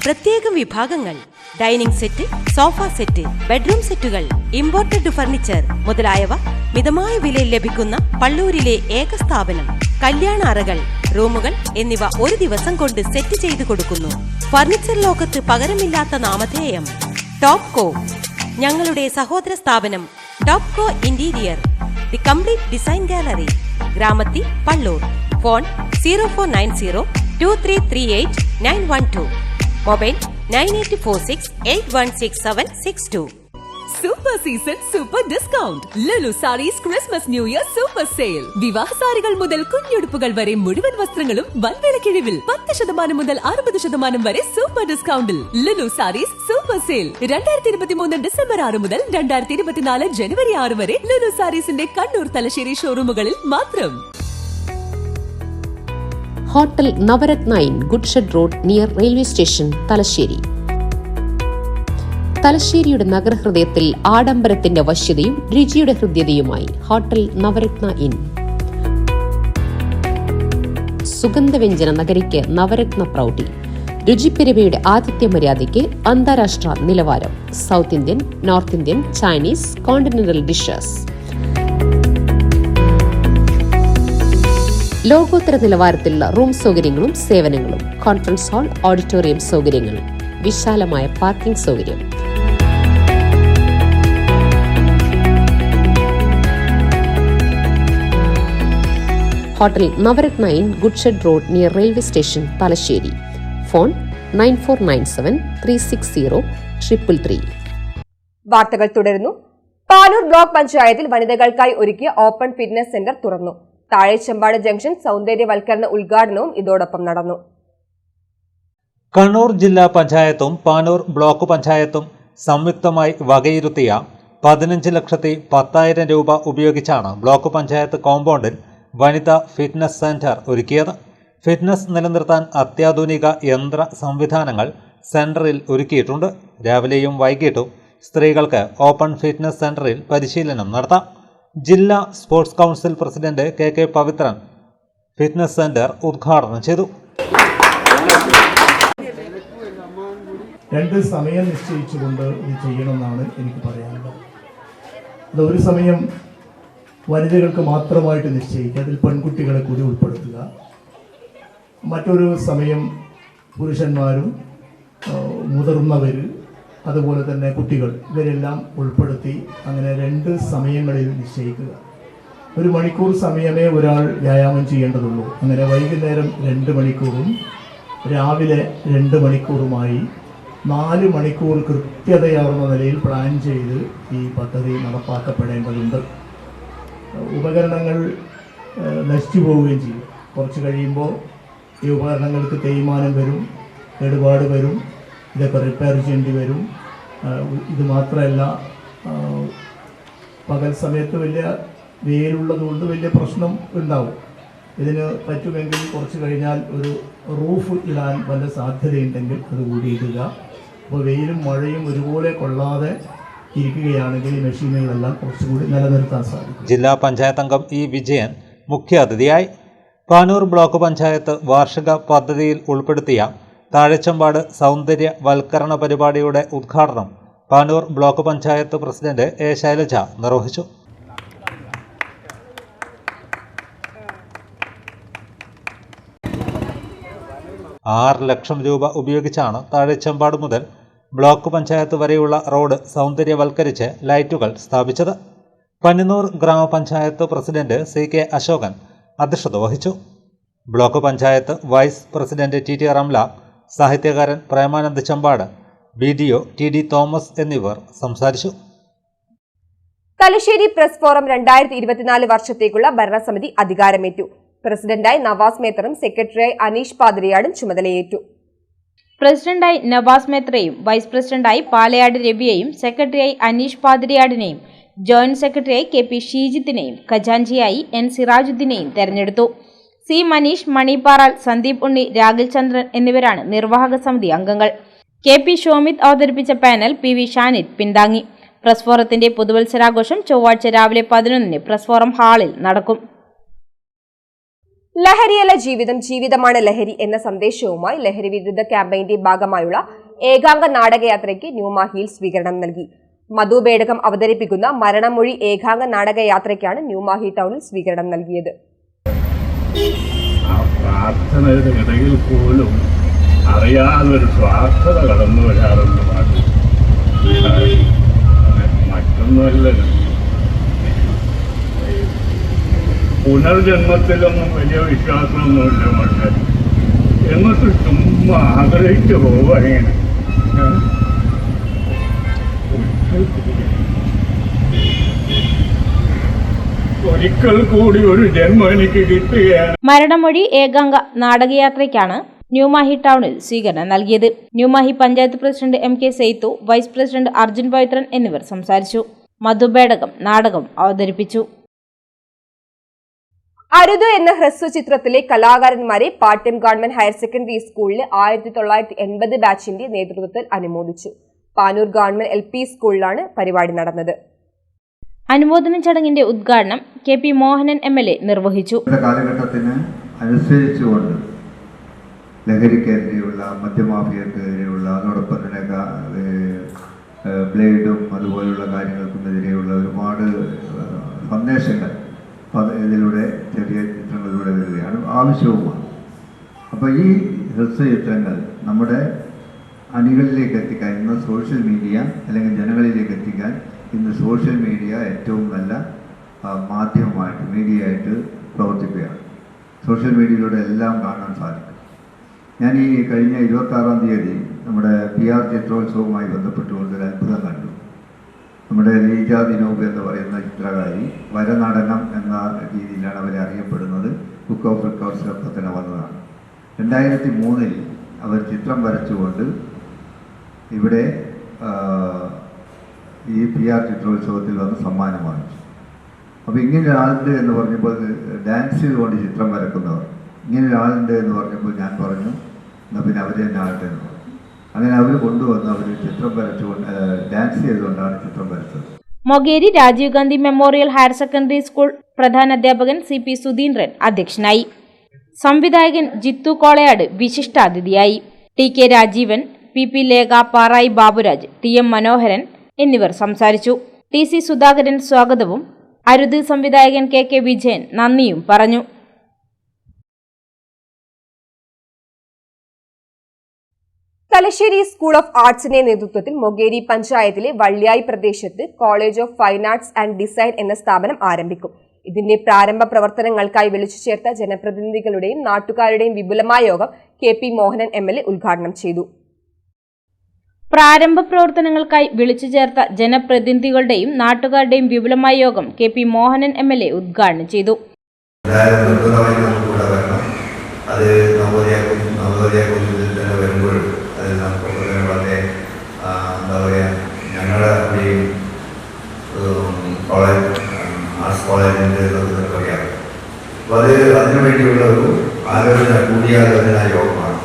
പ്രത്യേകം വിഭാഗങ്ങൾ. Dining set, sofa set, bedroom സെറ്റുകൾ, ഇമ്പോർട്ടഡ് ഫർണിച്ചർ മുതലായവ മിതമായ വിലയിൽ ലഭിക്കുന്ന പള്ളൂരിലെ ഏക സ്ഥാപനം. കല്യാണ അറകൾ, റൂമുകൾ എന്നിവ ഒരു ദിവസം കൊണ്ട് സെറ്റ് ചെയ്തു കൊടുക്കുന്നു. ഫർണിച്ചർ ലോകത്ത് പകരമില്ലാത്ത നാമധേയം ടോപ്കോ. ഞങ്ങളുടെ സഹോദര സ്ഥാപനം Topco interior, the complete design gallery, Gramathi, Pallur. Phone 0490 2338 912. Mobile 9846816762. Super season super discount. Lulu Sarees Christmas new year super sale. വിവാഹ സാരികൾ മുതൽ കുഞ്ഞുടുപ്പുകൾ വരെ മുഴുവൻ വസ്ത്രങ്ങളും വൻവില കിഴിവിൽ 10% മുതൽ 60% വരെ സൂപ്പർ ഡിസ്കൗണ്ടിൽ. Lulu Sarees super sale 2023 December 6 മുതൽ 2024 ജനുവരി 6 വരെ ലുലു സാരീസിന്റെ കണ്ണൂർ, തലശ്ശേരി ഷോറൂമുകളിൽ മാത്രം. Hotel Navaratna inn goods shed road near railway station, Thalassery. തലശ്ശേരിയുടെ നഗരഹൃദയത്തിൽ ആഡംബരത്തിന്റെ വശ്യതയും രുചിയുടെ ഹൃദ്യതയുമായി ഹോട്ടൽ നവരത്ന ഇൻ. സുഗന്ധവ്യഞ്ജന നഗരിക്ക് നവരത്ന പ്രൗഢി. രുചിപ്പെരുമയുടെ ആതിഥ്യ മര്യാദയ്ക്ക് അന്താരാഷ്ട്ര നിലവാരം. South Indian, north Indian, Chinese, continental dishes. ലോകോത്തര നിലവാരത്തിലുള്ള റൂം സൗകര്യങ്ങളും സേവനങ്ങളും. കോൺഫറൻസ് ഹാൾ, ഓഡിറ്റോറിയം സൗകര്യങ്ങൾ, വിശാലമായ പാർക്കിംഗ് സൗകര്യം. Hotel Navaratna inn goods shed road near railway station, Thalassery. Phone 9497360333. വാർത്തകൾ തുടരുന്നു. പാനൂർ ബ്ലോക്ക് പഞ്ചായത്തിൽ വനിതകൾക്കായി ഒരുക്കിയ ഓപ്പൺ ഫിറ്റ്നസ് സെന്റർ തുറന്നു. താഴെച്ചമ്പാട് ജംഗ്ഷൻ സൗന്ദര്യവൽക്കരണ ഉദ്ഘാടനവും ഇതോടൊപ്പം നടന്നു. കണ്ണൂർ ജില്ലാ പഞ്ചായത്തും പാനൂർ ബ്ലോക്ക് പഞ്ചായത്തും സംയുക്തമായി വകയിരുത്തിയ 15,10,000 രൂപ ഉപയോഗിച്ചാണ് ബ്ലോക്ക് പഞ്ചായത്ത് കോമ്പൗണ്ടിൽ വനിതാ ഫിറ്റ്നസ് സെന്റർ ഒരുക്കിയത്. ഫിറ്റ്നസ് നിലനിർത്താൻ അത്യാധുനിക യന്ത്ര സംവിധാനങ്ങൾ സെന്ററിൽ ഒരുക്കിയിട്ടുണ്ട്. രാവിലെയും വൈകിട്ടും സ്ത്രീകൾക്ക് ഓപ്പൺ ഫിറ്റ്നസ് സെന്ററിൽ പരിശീലനം നടത്താം. ജില്ലാ sports council president KK Pavithran fitness centre ഉദ്ഘാടനം ചെയ്തു. 2 സമയം നിശ്ചയിച്ചുകൊണ്ട് ഇത് ചെയ്യണമെന്നാണ് എനിക്ക് പറയാനുള്ളത്. അത് ഒരു സമയം വനിതകൾക്ക് മാത്രമായിട്ട് നിശ്ചയിക്കുക, അതിൽ പെൺകുട്ടികളെ കൂടി ഉൾപ്പെടുത്തുക. മറ്റൊരു സമയം പുരുഷന്മാരും മുതിർന്നവർ അതുപോലെ തന്നെ കുട്ടികൾ ഇവരെല്ലാം ഉൾപ്പെടുത്തി അങ്ങനെ 2 സമയങ്ങളിൽ നിശ്ചയിക്കുക. 1 മണിക്കൂർ സമയമേ ഒരാൾ വ്യായാമം ചെയ്യേണ്ടതുള്ളൂ. അങ്ങനെ വൈകുന്നേരം 2 മണിക്കൂറും രാവിലെ 2 മണിക്കൂറുമായി 4 മണിക്കൂർ കൃത്യതയാർന്ന നിലയിൽ പ്ലാൻ ചെയ്ത് ഈ പദ്ധതി നടപ്പാക്കപ്പെടേണ്ടതുണ്ട്. ഉപകരണങ്ങൾ നശിച്ചു പോവുകയും ചെയ്യും. കുറച്ച് കഴിയുമ്പോൾ ഈ ഉപകരണങ്ങൾക്ക് തേയ്മാനം വരും, കേടുപാട് വരും, ഇതൊക്കെ റിപ്പയർ ചെയ്യേണ്ടി വരും. ഇത് മാത്രമല്ല, പകൽ സമയത്ത് വലിയ വെയിലുള്ളതുകൊണ്ട് വലിയ പ്രശ്നം ഉണ്ടാവും. ഇതിന് പറ്റുമെങ്കിൽ കുറച്ച് കഴിഞ്ഞാൽ ഒരു റൂഫ് ഇടാൻ വല്ല സാധ്യതയുണ്ടെങ്കിൽ അതുകൂടി ഇടുക. അപ്പോൾ വെയിലും മഴയും ഒരുപോലെ കൊള്ളാതെ ഇരിക്കുകയാണെങ്കിൽ ഈ മെഷീനുകളെല്ലാം കുറച്ചുകൂടി നിലനിർത്താൻ സാധിക്കും. ജില്ലാ പഞ്ചായത്ത് അംഗം ഇ വിജയൻ മുഖ്യാതിഥിയായി. പാനൂർ ബ്ലോക്ക് പഞ്ചായത്ത് വാർഷിക പദ്ധതിയിൽ ഉൾപ്പെടുത്തിയ താഴെച്ചമ്പാട് സൗന്ദര്യവൽക്കരണ പരിപാടിയുടെ ഉദ്ഘാടനം Panoor block panchayat president A Shailaja നിർവഹിച്ചു. $6 ലക്ഷം ഉപയോഗിച്ചാണ് താഴെച്ചമ്പാട് മുതൽ ബ്ലോക്ക് പഞ്ചായത്ത് വരെയുള്ള റോഡ് സൗന്ദര്യവൽക്കരിച്ച് ലൈറ്റുകൾ സ്ഥാപിച്ചത്. പന്നിനൂർ ഗ്രാമപഞ്ചായത്ത് പ്രസിഡന്റ് CK അശോകൻ അധ്യക്ഷത വഹിച്ചു. Block panchayat vice president TT Ramla, സാഹിത്യകാരൻ Premanand Champad, BDO TD Thomas എന്നിവർ സംസാരിച്ചു. തലശ്ശേരി പ്രസ് ഫോറം 2024 വർഷത്തേക്കുള്ള ഭരണസമിതി അധികാരമേറ്റു. പ്രസിഡന്റായി നവാസ് മേത്തറും സെക്രട്ടറിയായി അനീഷ് പാതിരിയാടും ചുമതലയേറ്റു. പ്രസിഡന്റായി നവാസ് മേത്രയും വൈസ് പ്രസിഡന്റായി പാലയാട് രവിയെയും സെക്രട്ടറിയായി അനീഷ് പാതിരിയാടിനെയും ജോയിന്റ് സെക്രട്ടറിയായി കെ പി ഷീജിത്തിനെയും ഖജാൻജിയായി എൻ സിറാജുദ്ദീനെയും തെരഞ്ഞെടുത്തു. സി മനീഷ്, മണിപ്പാറാൽ, സന്ദീപ് ഉണ്ണി, രാഗിൽ ചന്ദ്രൻ എന്നിവരാണ് നിർവാഹക സമിതി അംഗങ്ങൾ. കെ പി ഷോമിത് അവതരിപ്പിച്ച പാനൽ പി വി ഷാനിദ് പിന്താങ്ങി. പ്രസ് ഫോറത്തിന്റെ പുതുവത്സരാഘോഷം ചൊവ്വാഴ്ച രാവിലെ 11-ന് പ്രസ് ഫോറം ഹാളിൽ നടക്കും. ലഹരിയല്ല ജീവിതം, ജീവിതമാണ് ലഹരി എന്ന സന്ദേശവുമായി ലഹരി വിരുദ്ധ ക്യാമ്പയിന്റെ ഭാഗമായുള്ള ഏകാംഗ നാടകയാത്രയ്ക്ക് ന്യൂമാഹിയിൽ സ്വീകരണം നൽകി. മധു ബേടകം അവതരിപ്പിക്കുന്ന മരണമൊഴി ഏകാംഗ നാടകയാത്രയ്ക്കാണ് ന്യൂമാഹി ടൗണിൽ സ്വീകരണം നൽകിയത്. പ്രാർത്ഥനയുടെ ഇടയിൽ പോലും അറിയാതൊരു സ്വാർത്ഥത കടന്നു വരാറുണ്ട്. മറ്റൊന്നുമല്ലല്ലോ, പുനർജന്മത്തിലൊന്നും വലിയ വിശ്വാസമൊന്നുമില്ല മനുഷ്യൻ. എന്നിട്ട് ചുമ്മാ ആഗ്രഹിച്ചു പോവുക. ഇങ്ങനെ ഒരിക്കൽ കൂടി ഒരു ജന്മം എനിക്ക് കിട്ടുകയാണ്. മരണമൊഴി ഏകാംഗ നാടകയാത്രയ്ക്കാണ് ന്യൂമാഹി ടൗണിൽ സ്വീകരണം നൽകിയത്. New Mahe panchayat president M K Saidu, vice president Arjun Pavithran എന്നിവർ സംസാരിച്ചു. മധു ബേടകം നാടകം അവതരിപ്പിച്ചു. അരുത് എന്ന ഹ്രസ്വ ചിത്രത്തിലെ കലാകാരന്മാരെ പാട്യം ഗവൺമെന്റ് ഹയർ സെക്കൻഡറി സ്കൂളിലെ 1980 ബാച്ചിന്റെ നേതൃത്വത്തിൽ അനുമോദിച്ചു. പാനൂർ ഗവൺമെന്റ് LP സ്കൂളിലാണ് പരിപാടി നടന്നത്. അനുമോദന ചടങ്ങിന്റെ ഉദ്ഘാടനം കെ പി മോഹനൻ MLA നിർവഹിച്ചു. കാലഘട്ടത്തിന് അനുസരിച്ചുകൊണ്ട് ലഹരിക്കെതിരെയുള്ള, മദ്യമാഫിയക്കെതിരെയുള്ള, അതോടൊപ്പം തന്നെ ബ്ലേഡും അതുപോലുള്ള കാര്യങ്ങൾക്കുമെതിരെയുള്ള ഒരുപാട് സന്ദേശങ്ങൾ ഇതിലൂടെ, ചെറിയ ചിത്രങ്ങളിലൂടെ വരികയാണ്, ആവശ്യവുമാണ്. അപ്പോൾ ഈ ഹ്രസ്വചിത്രങ്ങൾ നമ്മുടെ അണികളിലേക്ക് എത്തിക്കാൻ, ഇന്ന് സോഷ്യൽ മീഡിയ അല്ലെങ്കിൽ ജനങ്ങളിലേക്ക് എത്തിക്കാൻ ഇന്ന് സോഷ്യൽ മീഡിയ ഏറ്റവും നല്ല മാധ്യമമായിട്ട്, മീഡിയയായിട്ട് പ്രവർത്തിക്കുകയാണ്. സോഷ്യൽ മീഡിയയിലൂടെ എല്ലാം കാണാൻ സാധിക്കും. ഞാൻ ഈ കഴിഞ്ഞ 26-ാം തീയതി നമ്മുടെ PR ചിത്രോത്സവവുമായി ബന്ധപ്പെട്ടുകൊണ്ട് ഒരു അത്ഭുതം കണ്ടു. നമ്മുടെ ലീജ ദിനൂപ് എന്ന് പറയുന്ന ചിത്രകാരി വരനടനം എന്ന രീതിയിലാണ് അവരെ അറിയപ്പെടുന്നത്. ബുക്ക് ഓഫ് റെക്കോർഡ്സിലൊക്കെ തന്നെ വന്നതാണ്. 2003-ൽ അവർ ചിത്രം വരച്ചുകൊണ്ട് ഇവിടെ ഈ PR ചിത്രോത്സവത്തിൽ വന്ന് സമ്മാനം വാങ്ങിച്ചു. അപ്പോൾ ഇങ്ങനെ ഒരാളുണ്ട് എന്ന് പറഞ്ഞപ്പോൾ, ഡാൻസ് ചെയ്തുകൊണ്ട് ചിത്രം വരക്കുന്നവർ, ഇങ്ങനെ ഒരാളുണ്ട് എന്ന് പറഞ്ഞപ്പോൾ ഞാൻ പറഞ്ഞു, എന്നാൽ പിന്നെ അവർ തന്നെ ആളുടെ എന്ന് പറഞ്ഞു. അങ്ങനെ അവർ കൊണ്ടുവന്ന് അവർ ചിത്രം വരച്ചുകൊണ്ട്, ഡാൻസ് ചെയ്തുകൊണ്ടാണ് ചിത്രം വരച്ചത്. Mokeri Rajiv Gandhi memorial higher secondary school പ്രധാനാധ്യാപകൻ CP സുധീന്ദ്രൻ അധ്യക്ഷനായി. സംവിധായകൻ Jithu Kolayad വിശിഷ്ടാതിഥിയായി. TK Rajeevan, PP Lekha, പാറായി Baburaj, TM മനോഹരൻ എന്നിവർ സംസാരിച്ചു. TC സുധാകരൻ സ്വാഗതവും അരുത് സംവിധായകൻ KK വിജയൻ നന്ദിയും പറഞ്ഞു. തലശ്ശേരി സ്കൂൾ ഓഫ് ആർട്സിന്റെ നേതൃത്വത്തിൽ മൊകേരി പഞ്ചായത്തിലെ വള്ളിയായി പ്രദേശത്ത് college of fine arts and design എന്ന സ്ഥാപനം ആരംഭിക്കും. ഇതിന്റെ പ്രാരംഭ പ്രവർത്തനങ്ങൾക്കായി വിളിച്ചു ചേർത്ത ജനപ്രതിനിധികളുടെയും നാട്ടുകാരുടെയും വിപുലമായ യോഗം KP മോഹനൻ MLA ഉദ്ഘാടനം ചെയ്തു. പ്രാരംഭ പ്രവർത്തനങ്ങൾക്കായി വിളിച്ചു ചേർത്ത ജനപ്രതിനിധികളുടെയും നാട്ടുകാരുടെയും വിപുലമായ യോഗം KP മോഹനൻ MLA ഉദ്ഘാടനം ചെയ്തു. വളരെ എന്താ പറയുക, ഞങ്ങളുടെ കോളേജ്, ആർട്സ് കോളേജിൻ്റെ അറിയാം. അപ്പോൾ അതിനു വേണ്ടിയുള്ള ഒരു കൂടിയാലോചന യോഗമാണ്.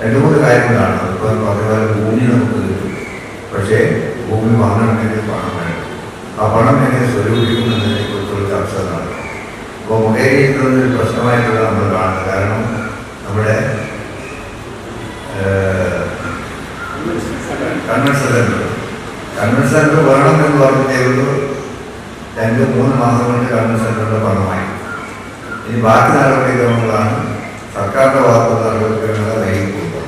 2-3 കാര്യങ്ങളാണ്. ഇപ്പോൾ പറഞ്ഞ പോലെ ഭൂമി നമുക്ക് കിട്ടും, പക്ഷേ ഭൂമി വാങ്ങണമെങ്കിൽ പണം വേണം. ആ പണം എങ്ങനെ സ്വരൂപിക്കും എന്നതിനെക്കുറിച്ചുള്ള ചർച്ച നടക്കും. അപ്പോൾ മൊകേരി ഒരു പ്രശ്നമായിട്ടുള്ള നമ്മൾ കാണുന്നത്, കാരണം നമ്മുടെ കൺവെൻഷൻ സെൻറ്റർ വേണം എന്ന് പറഞ്ഞിട്ടേയുള്ളൂ. 2-3 മാസം കൊണ്ട് കൺവെൻഷൻ സെൻറ്ററിൻ്റെ പണമായി. ഇനി ബാക്കി നടപടിക്രമങ്ങളാണ് സർക്കാരിൻ്റെ ഭാഗത്തുള്ള നടപടിക്രമങ്ങളെ വൈകിക്കുന്നത്.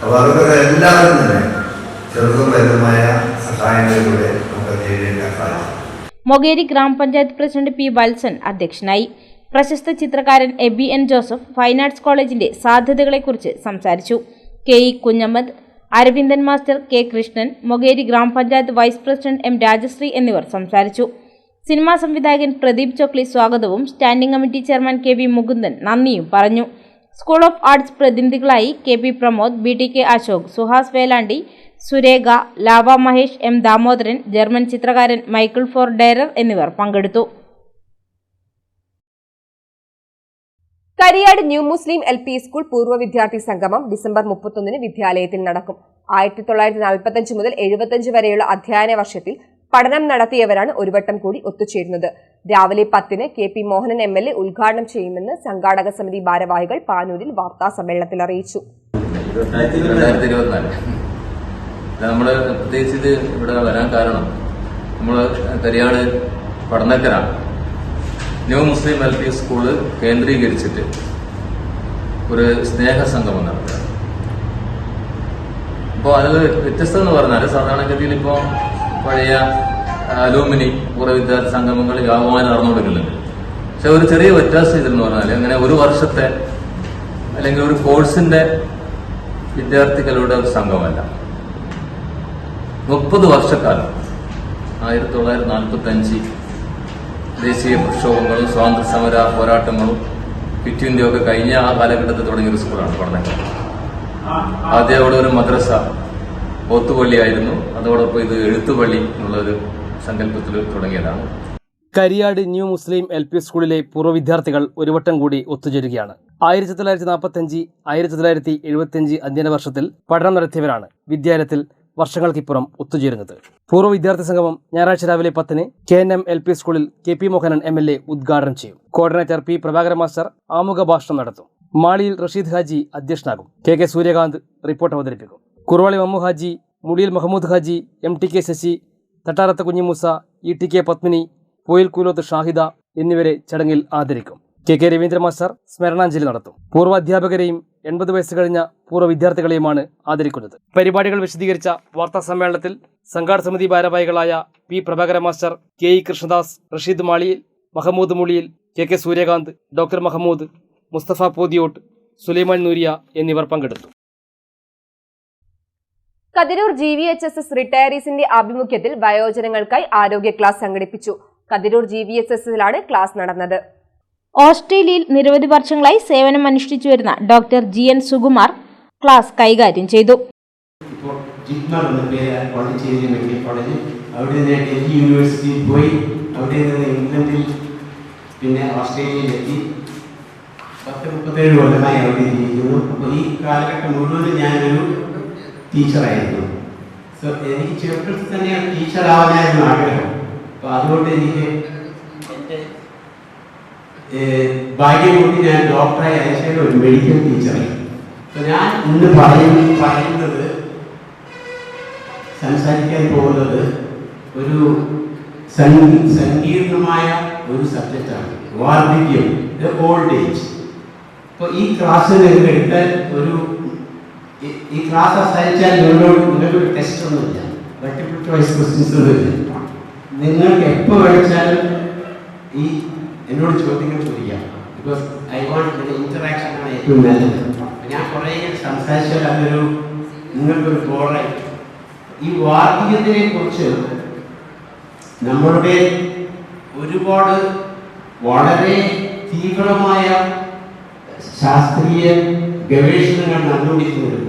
അപ്പോൾ അതൊക്കെ എല്ലാവരും തന്നെ ചെറുതും വലുതുമായ സഹായങ്ങളിലൂടെ നമുക്ക് നേരിടേണ്ട സാധിക്കും. മൊകേരി ഗ്രാമപഞ്ചായത്ത് പ്രസിഡന്റ് P വത്സൻ അധ്യക്ഷനായി. പ്രശസ്ത ചിത്രകാരൻ Aby N Joseph fine arts കോളേജിന്റെ സാധ്യതകളെക്കുറിച്ച് സംസാരിച്ചു. KE Kunhammad, Aravindan master, K Krishnan, Mokeri grama panchayat vice president M Rajashree എന്നിവർ സംസാരിച്ചു. സിനിമാ സംവിധായകൻ പ്രദീപ് ചോക്ലി സ്വാഗതവും standing committee chairman KV Mukundan നന്ദിയും പറഞ്ഞു. സ്കൂൾ ഓഫ് ആർട്സ് പ്രതിനിധികളായി KP Pramod, BTK Ashok, Suhas Velandi, Surekha, Lava Mahesh, M Damodaran, German ചിത്രകാരൻ മൈക്കിൾ ഫോർ ഡയറർ എന്നിവർ പങ്കെടുത്തു. Kariyad new Muslim LP school പൂർവ്വ വിദ്യാർത്ഥി സംഗമം ഡിസംബർ 31 വിദ്യാലയത്തിൽ നടക്കും. 1945 മുതൽ 75 വരെയുള്ള അധ്യയന വർഷത്തിൽ പഠനം നടത്തിയവരാണ് ഒരു വട്ടം കൂടി ഒത്തുചേരുന്നത്. രാവിലെ 10 KP മോഹനൻ MLA ഉദ്ഘാടനം ചെയ്യുമെന്ന് സംഘാടക സമിതി ഭാരവാഹികൾ പാനൂരിൽ വാർത്താ സമ്മേളനത്തിൽ അറിയിച്ചു. നമ്മൾ പ്രത്യേകിച്ച് ഇത് ഇവിടെ വരാൻ കാരണം നമ്മൾ Kariyad പഠനക്കരാണ് new Muslim LP school കേന്ദ്രീകരിച്ചിട്ട് ഒരു സ്നേഹസംഗമം നടത്തുക. ഇപ്പോൾ അതിൽ വ്യത്യസ്തം എന്ന് പറഞ്ഞാൽ സാധാരണഗതിയിൽ ഇപ്പോൾ പഴയ അലൂമിനി പൂർവ്വ വിദ്യാർത്ഥി സംഗമങ്ങൾ വ്യാപകമായി നടന്നുകൊടുക്കുന്നുണ്ട്. പക്ഷെ ഒരു ചെറിയ വ്യത്യാസം ഇതിലെന്ന് പറഞ്ഞാൽ അങ്ങനെ ഒരു വർഷത്തെ അല്ലെങ്കിൽ ഒരു കോഴ്സിന്റെ വിദ്യാർത്ഥികളുടെ ഒരു സംഘമല്ല. 30 വർഷക്കാലം 1945 ദേശീയ പ്രക്ഷോഭങ്ങളും സ്വാതന്ത്ര്യ സമര പോരാട്ടങ്ങളും ക്വിറ്റ് ഇന്ത്യ ഒക്കെ കഴിഞ്ഞ ആ കാലഘട്ടത്തിൽ തുടങ്ങിയൊരു സ്കൂളാണ് പഠനങ്ങൾ. ആദ്യം അവിടെ ഒരു മദ്രസ പോത്തുപള്ളിയായിരുന്നു. അതോടൊപ്പം ഇത് എഴുത്തുപള്ളി എന്നുള്ളൊരു സങ്കല്പത്തിൽ തുടങ്ങിയതാണ്. കരിയാട് ന്യൂ മുസ്ലിം LP സ്കൂളിലെ പൂർവ്വ വിദ്യാർത്ഥികൾ ഒരു വട്ടം കൂടി ഒത്തുചേരുകയാണ്. 1945, 1975 അധ്യയന വർഷത്തിൽ പഠനം നടത്തിയവരാണ് വിദ്യാലയത്തിൽ വർഷങ്ങൾക്കിപ്പുറം ഒത്തുചേരുന്നത്. പൂർവ്വ വിദ്യാർത്ഥി സംഗമം ഞായറാഴ്ച രാവിലെ 10 KNM LP സ്കൂളിൽ KP മോഹനൻ MLA ഉദ്ഘാടനം ചെയ്യും. കോർഡിനേറ്റർ P പ്രഭാകരൻ മാസ്റ്റർ ആമുഖ ഭാഷണം നടത്തും. മാളിയിൽ റഷീദ് ഹാജി അധ്യക്ഷനാകും. KK സൂര്യകാന്ത് റിപ്പോർട്ട് അവതരിപ്പിക്കും. കുറുവാളി മമ്മു ഹാജി, മുടിയിൽ മുഹമ്മദ് ഹാജി, MTK ശശി, തട്ടാരത്ത് കുഞ്ഞിമൂസ, ETK പത്മിനി, പോയിൽ കൂലോത്ത് ഷാഹിദ എന്നിവരെ ചടങ്ങിൽ ആദരിക്കും. KK രവീന്ദ്ര മാസ്റ്റർ സ്മരണാഞ്ജലി നടത്തും. പൂർവ്വ അധ്യാപകരെയും 80 വയസ്സ് കഴിഞ്ഞ പൂർവ്വ വിദ്യാർത്ഥികളെയുമാണ് ആദരിക്കുന്നത്. പരിപാടികൾ വിശദീകരിച്ച വാർത്താ സമ്മേളനത്തിൽ സംഘാടക സമിതി ഭാരവാഹികളായ P Prabhakaran master, KE Krishnadas, Rasheed Maliyil, Mahammood Muliyil, KK Suryakanth, doctor Mahammood, Musthafa Podiyott, Sulaiman Nooriya എന്നിവർ പങ്കെടുത്തു. കതിരൂർ GVHSS റിട്ടയറീസിന്റെ ആഭിമുഖ്യത്തിൽ വയോജനങ്ങൾക്കായി ആരോഗ്യ ക്ലാസ് സംഘടിപ്പിച്ചു. കതിരൂർ GVHSSലാണ് ക്ലാസ് നടന്നത്. ഓസ്ട്രേലിയയിൽ നിരവധി വർഷങ്ങളായി സേവനം അനുഷ്ഠിച്ചു വരുന്ന ഡോക്ടർ GN സുകുമാർ ക്ലാസ് കൈകാര്യം ചെയ്തു. ഇപ്പോൾ ജിഗ്മർ എന്ന പേര് പോണ്ടിച്ചേരി മെഡിക്കൽ കോളേജ്, അവിടെ നിന്ന് ഡൽഹി യൂണിവേഴ്സിറ്റിയിൽ പോയി, അവിടെ നിന്ന് ഇംഗ്ലണ്ടിൽ, പിന്നെ ഓസ്ട്രേലിയയിലെത്തി. 37 കൊല്ലമായി അവിടെ ഇരിക്കുന്നു. അപ്പോൾ ഈ കാലഘട്ടം മുഴുവനും ഞാനൊരു ടീച്ചറായിരുന്നു. സോ എനിക്ക് ചെറുപ്പത്തിൽ തന്നെ ടീച്ചറാവാനായിരുന്നു ആഗ്രഹം. അപ്പോൾ അതുകൊണ്ട് എനിക്ക് എൻ്റെ ഭാഗ്യം കൊണ്ട് ഞാൻ ഡോക്ടറായി അതിനുശേഷം ഒരു മെഡിക്കൽ ടീച്ചറായി. അപ്പോൾ ഞാൻ ഇന്ന് പറയുന്നത് സംസാരിക്കാൻ പോകുന്നത് ഒരു സങ്കീർണമായ ഒരു സബ്ജക്റ്റാണ്, വാർദ്ധക്യം, ഓൾഡ് ഏജ്. അപ്പോൾ ഈ ക്ലാസ് നിങ്ങൾക്ക് എടുത്താൽ ഈ ക്ലാസ് അവസാനിച്ചാൽ നിങ്ങൾക്കൊരു ടെസ്റ്റ് ഒന്നുമില്ല, മൾട്ടിപ്പിൾ ചോയ്സ് ക്വസ്റ്റ്യൻസ് ഒന്നുമില്ല. നിങ്ങൾക്ക് എപ്പോൾ കഴിച്ചാലും ഈ എന്നോട് ചോദ്യങ്ങൾ ചോദിക്കാം. ബിക്കോസ് ഐ വാണ്ട് ഇന്ററാക്ഷൻ ആണ് ഏറ്റവും നല്ലത്. ഞാൻ കുറേ സംസാരിച്ചാൽ അതൊരു നിങ്ങൾക്കൊരു ബോറായി. ഈ വാർദ്ധക്യത്തിനെ കുറിച്ച് നമ്മളുടെ ഒരുപാട് വളരെ തീവ്രമായ ശാസ്ത്രീയ ഗവേഷണങ്ങൾ നടന്നുകൊണ്ടിരിക്കുന്നുണ്ട്.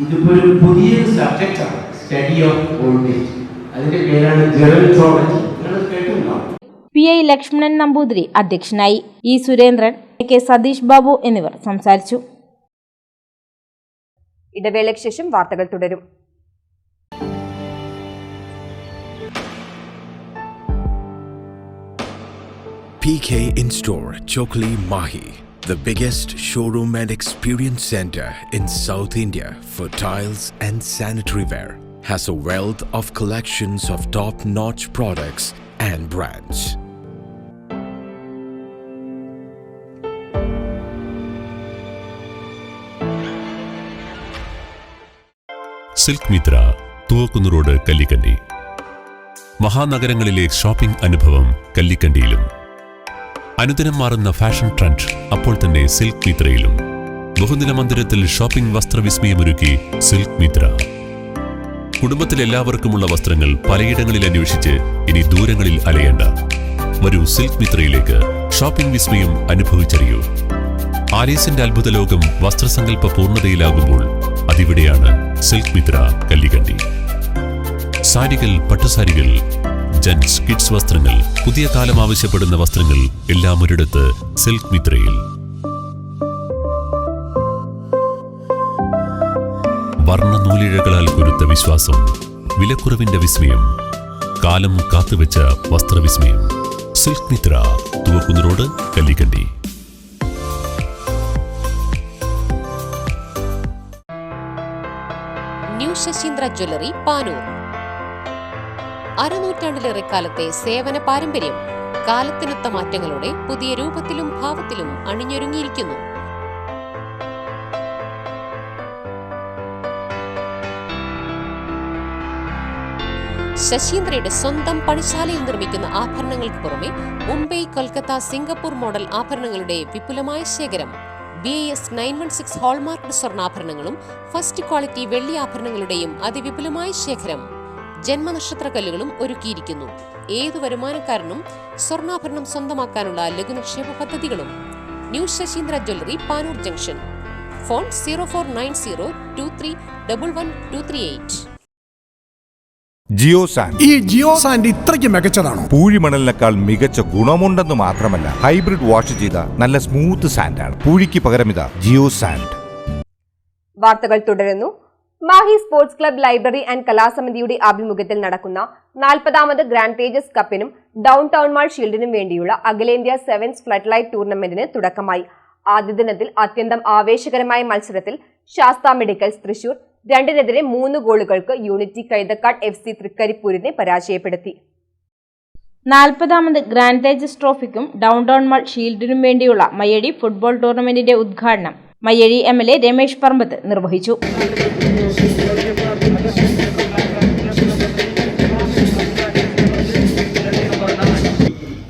ഇതിപ്പോൾ ഒരു പുതിയൊരു സബ്ജക്റ്റാണ്, സ്റ്റഡി ഓഫ് ഓൾഡ് ഏജ്. അതിന്റെ പേരാണ് ജെറൻട്രോളജി. നിങ്ങൾ കേട്ടിട്ടുണ്ടോ? PI ലക്ഷ്മണൻ നമ്പൂതിരി അധ്യക്ഷനായി. E സുരേന്ദ്രൻ, KK സതീഷ് ബാബു എന്നിവർ സംസാരിച്ചു. ഇടവേളയ്ക്ക് ശേഷം വാർത്തകൾ തുടരും. PK In-Store Chokli Mahi, the biggest showroom and experience center in South India for tiles and sanitary ware, has a wealth of collections of top-notch products and brands. Silk Mithra, Thuvakkunnu road, Kallikkandi. മഹാനഗരങ്ങളിലെ shopping അനുഭവം കല്ലിക്കണ്ടിയിലും. അനുദിനം മാറുന്ന fashion trend അപ്പോൾ തന്നെ silk മിത്രയിലും. ബഹുനില മന്ദിരത്തിൽ shopping വസ്ത്രവിസ്മയമൊരുക്കി silk Mitra. കുടുംബത്തിലെല്ലാവർക്കുമുള്ള വസ്ത്രങ്ങൾ പലയിടങ്ങളിൽ അന്വേഷിച്ച് ഇനി ദൂരങ്ങളിൽ അലയേണ്ട. വരൂ സിൽക്ക് മിത്രയിലേക്ക്. ഷോപ്പിംഗ് വിസ്മയം അനുഭവിച്ചറിയൂ. ആലീസിന്റെ അത്ഭുത ലോകം വസ്ത്രസങ്കല്പ പൂർണ്ണതയിലാകുമ്പോൾ അതിവിടെയാണ് സിൽക്ക് മിത്ര കല്ലിക്കണ്ടി. സാരികൾ, പട്ടുസാരികൾ, ജെന്റ്സ്, കിഡ്സ് വസ്ത്രങ്ങൾ, പുതിയ കാലം ആവശ്യപ്പെടുന്ന വസ്ത്രങ്ങൾ എല്ലാം ഒരിടത്ത് സിൽക്ക് മിത്രയിൽ. വർണ്ണ നൂലിഴകളാൽ കൊരുത്ത വിശ്വാസം, വിലക്കുറവിന്റെ വിസ്മയം, കാലം കാത്തുവെച്ച വസ്ത്രവിസ്മയം. Silk Mithra, Thuvakkunnu road, Kallikkandi. New Sasheendra jewellery, Panoor. അരനൂറ്റാണ്ടിലേറെ കാലത്തെ സേവന പാരമ്പര്യം കാലത്തിനൊത്ത മാറ്റങ്ങളോടെ പുതിയ രൂപത്തിലും ഭാവത്തിലും അണിഞ്ഞൊരുങ്ങിയിരിക്കുന്നു. ശശീന്ദ്രയുടെ സ്വന്തം പണിശാലയിൽ നിർമ്മിക്കുന്ന ആഭരണങ്ങൾക്ക് പുറമെ മുംബൈ, കൊൽക്കത്ത, സിംഗപ്പൂർ മോഡൽ ആഭരണങ്ങളുടെ വിപുലമായ ശേഖരം. BIS 916 ഹോൾമാർക്ക്ഡ് സ്വർണ്ണാഭരണങ്ങളും ഫസ്റ്റ് ക്വാളിറ്റി വെള്ളി ആഭരണങ്ങളുടെയും അതിവിപുലമായ ശേഖരം. ജന്മനക്ഷത്രക്കല്ലുകളും ഒരുക്കിയിരിക്കുന്നു. ഏതു വരുമാനക്കാരനും സ്വർണ്ണാഭരണം സ്വന്തമാക്കാനുള്ള ലഘുനിക്ഷേപ പദ്ധതികളും. New Sasheendra jewellery, Panoor junction. Phone 049023112238. Jio sand. ഈ ജിയോ സാൻഡ് ഇത്രയ്ക്ക് മികച്ചതാണോ? പൂഴിമണലിനേക്കാൾ മികച്ച ഗുണമുണ്ടെന്ന് മാത്രമല്ല, ഹൈബ്രിഡ് വാഷ് ചെയ്ത നല്ല സ്മൂത്ത് സാൻഡാണ്. പൂഴിക്ക് പകരം ഇതാ ജിയോ സാൻഡ്. വാർത്തകൾ തുടരുന്നു. Mahe sports club library and കലാസമിതിയുടെ ആഭിമുഖ്യത്തിൽ നടക്കുന്ന 40ാമത് ഗ്രാൻഡ് തേജസ് കപ്പിനും ഡൗൺ ടൗൺ മാൾ ഷീൽഡിനും വേണ്ടിയുള്ള അഖിലേന്ത്യാ സെവൻസ് ഫ്ലഡ് ലൈറ്റ് ടൂർണമെന്റിന് തുടക്കമായി. ആദ്യ ദിനത്തിൽ അത്യന്തം ആവേശകരമായ മത്സരത്തിൽ ശാസ്ത മെഡിക്കൽസ് തൃശൂർ 2-3 ഗോളുകൾക്ക് യൂണിറ്റി കൈതക്കാട് FC തൃക്കരിപ്പൂരിനെ പരാജയപ്പെടുത്തി. 40ാമത് ഗ്രാൻഡ് തേജസ് ട്രോഫിക്കും ഡൗൺ ടൗൺ മാൾ ഷീൽഡിനും വേണ്ടിയുള്ള മയ്യഴി ഫുട്ബോൾ ടൂർണമെന്റിന്റെ ഉദ്ഘാടനം മയ്യഴി MLA രമേശ് പറമ്പത്ത് നിർവഹിച്ചു.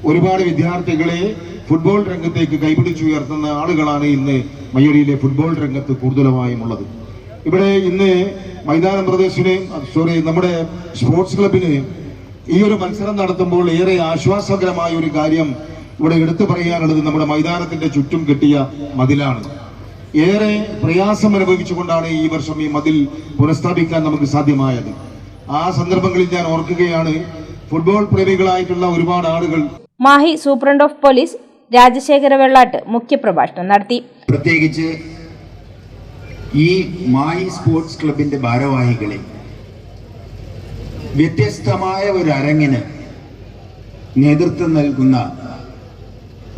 ഒരുപാട് വിദ്യാർത്ഥികളെ ഫുട്ബോൾ രംഗത്തേക്ക് കൈപിടിച്ചുയർത്തുന്ന ആളുകളാണ് ഇന്ന് മയ്യഴിയിലെ ഫുട്ബോൾ രംഗത്ത് കൂടുതലുമായും ഉള്ളത്. ഇവിടെ ഇന്ന് മൈതാനം പ്രദേശിന് നമ്മുടെ സ്പോർട്സ് ക്ലബിന് ഈ ഒരു മത്സരം നടത്തുമ്പോൾ ഏറെ ആശ്വാസകരമായ ഒരു കാര്യം ഇവിടെ എടുത്തു പറയാനുള്ളത് നമ്മുടെ മൈതാനത്തിന്റെ ചുറ്റും കെട്ടിയ മതിലാണ്. ഏറെ പ്രയാസം അനുഭവിച്ചുകൊണ്ടാണ് ഈ വർഷം ഈ മതിൽ പുനഃസ്ഥാപിക്കാൻ നമുക്ക് സാധ്യമായത്. ആ സന്ദർഭങ്ങളിൽ ഞാൻ ഓർക്കുകയാണ്, ഫുട്ബോൾ പ്രേമികളായിട്ടുള്ള ഒരുപാട് ആളുകൾ. Mahe superintendent of police Rajasekhara Vellatt മുഖ്യപ്രഭാഷണം നടത്തി. പ്രത്യേകിച്ച് ഈ മാഹി സ്പോർട്സ് ക്ലബിന്റെ ഭാരവാഹികളെ വ്യത്യസ്തമായ ഒരു അരങ്ങിന് നേതൃത്വം നൽകുന്ന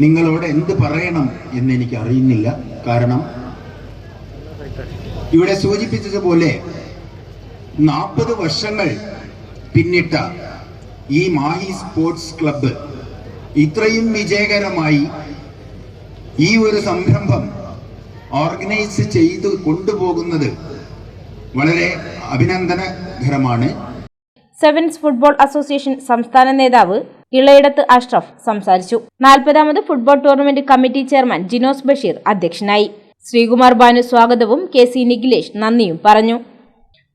നിങ്ങളോട് എന്ത് പറയണം എന്ന് എനിക്ക് അറിയുന്നില്ല. കാരണം ഇവിടെ സൂചിപ്പിച്ചതുപോലെ 40 വർഷങ്ങൾ പിന്നിട്ട ഈ മാഹി സ്പോർട്സ് ക്ലബ്ബ് ഇത്രയും വിജയകരമായി ഈ ഒരു സംരംഭം ഓർഗനൈസ് ചെയ്തു കൊണ്ടുപോകുന്നത് വളരെ അഭിനന്ദനകരമാണ്. സെവൻസ് ഫുട്ബോൾ അസോസിയേഷൻ സംസ്ഥാന നേതാവ് ഇളയിടത്ത് അഷ്റഫ് സംസാരിച്ചു. 40ാമത് football tournament committee chairman Jinos Basheer അധ്യക്ഷനായി. ശ്രീകുമാർ ബാനു സ്വാഗതവും KC നിഖിലേഷ് നന്ദിയും പറഞ്ഞു.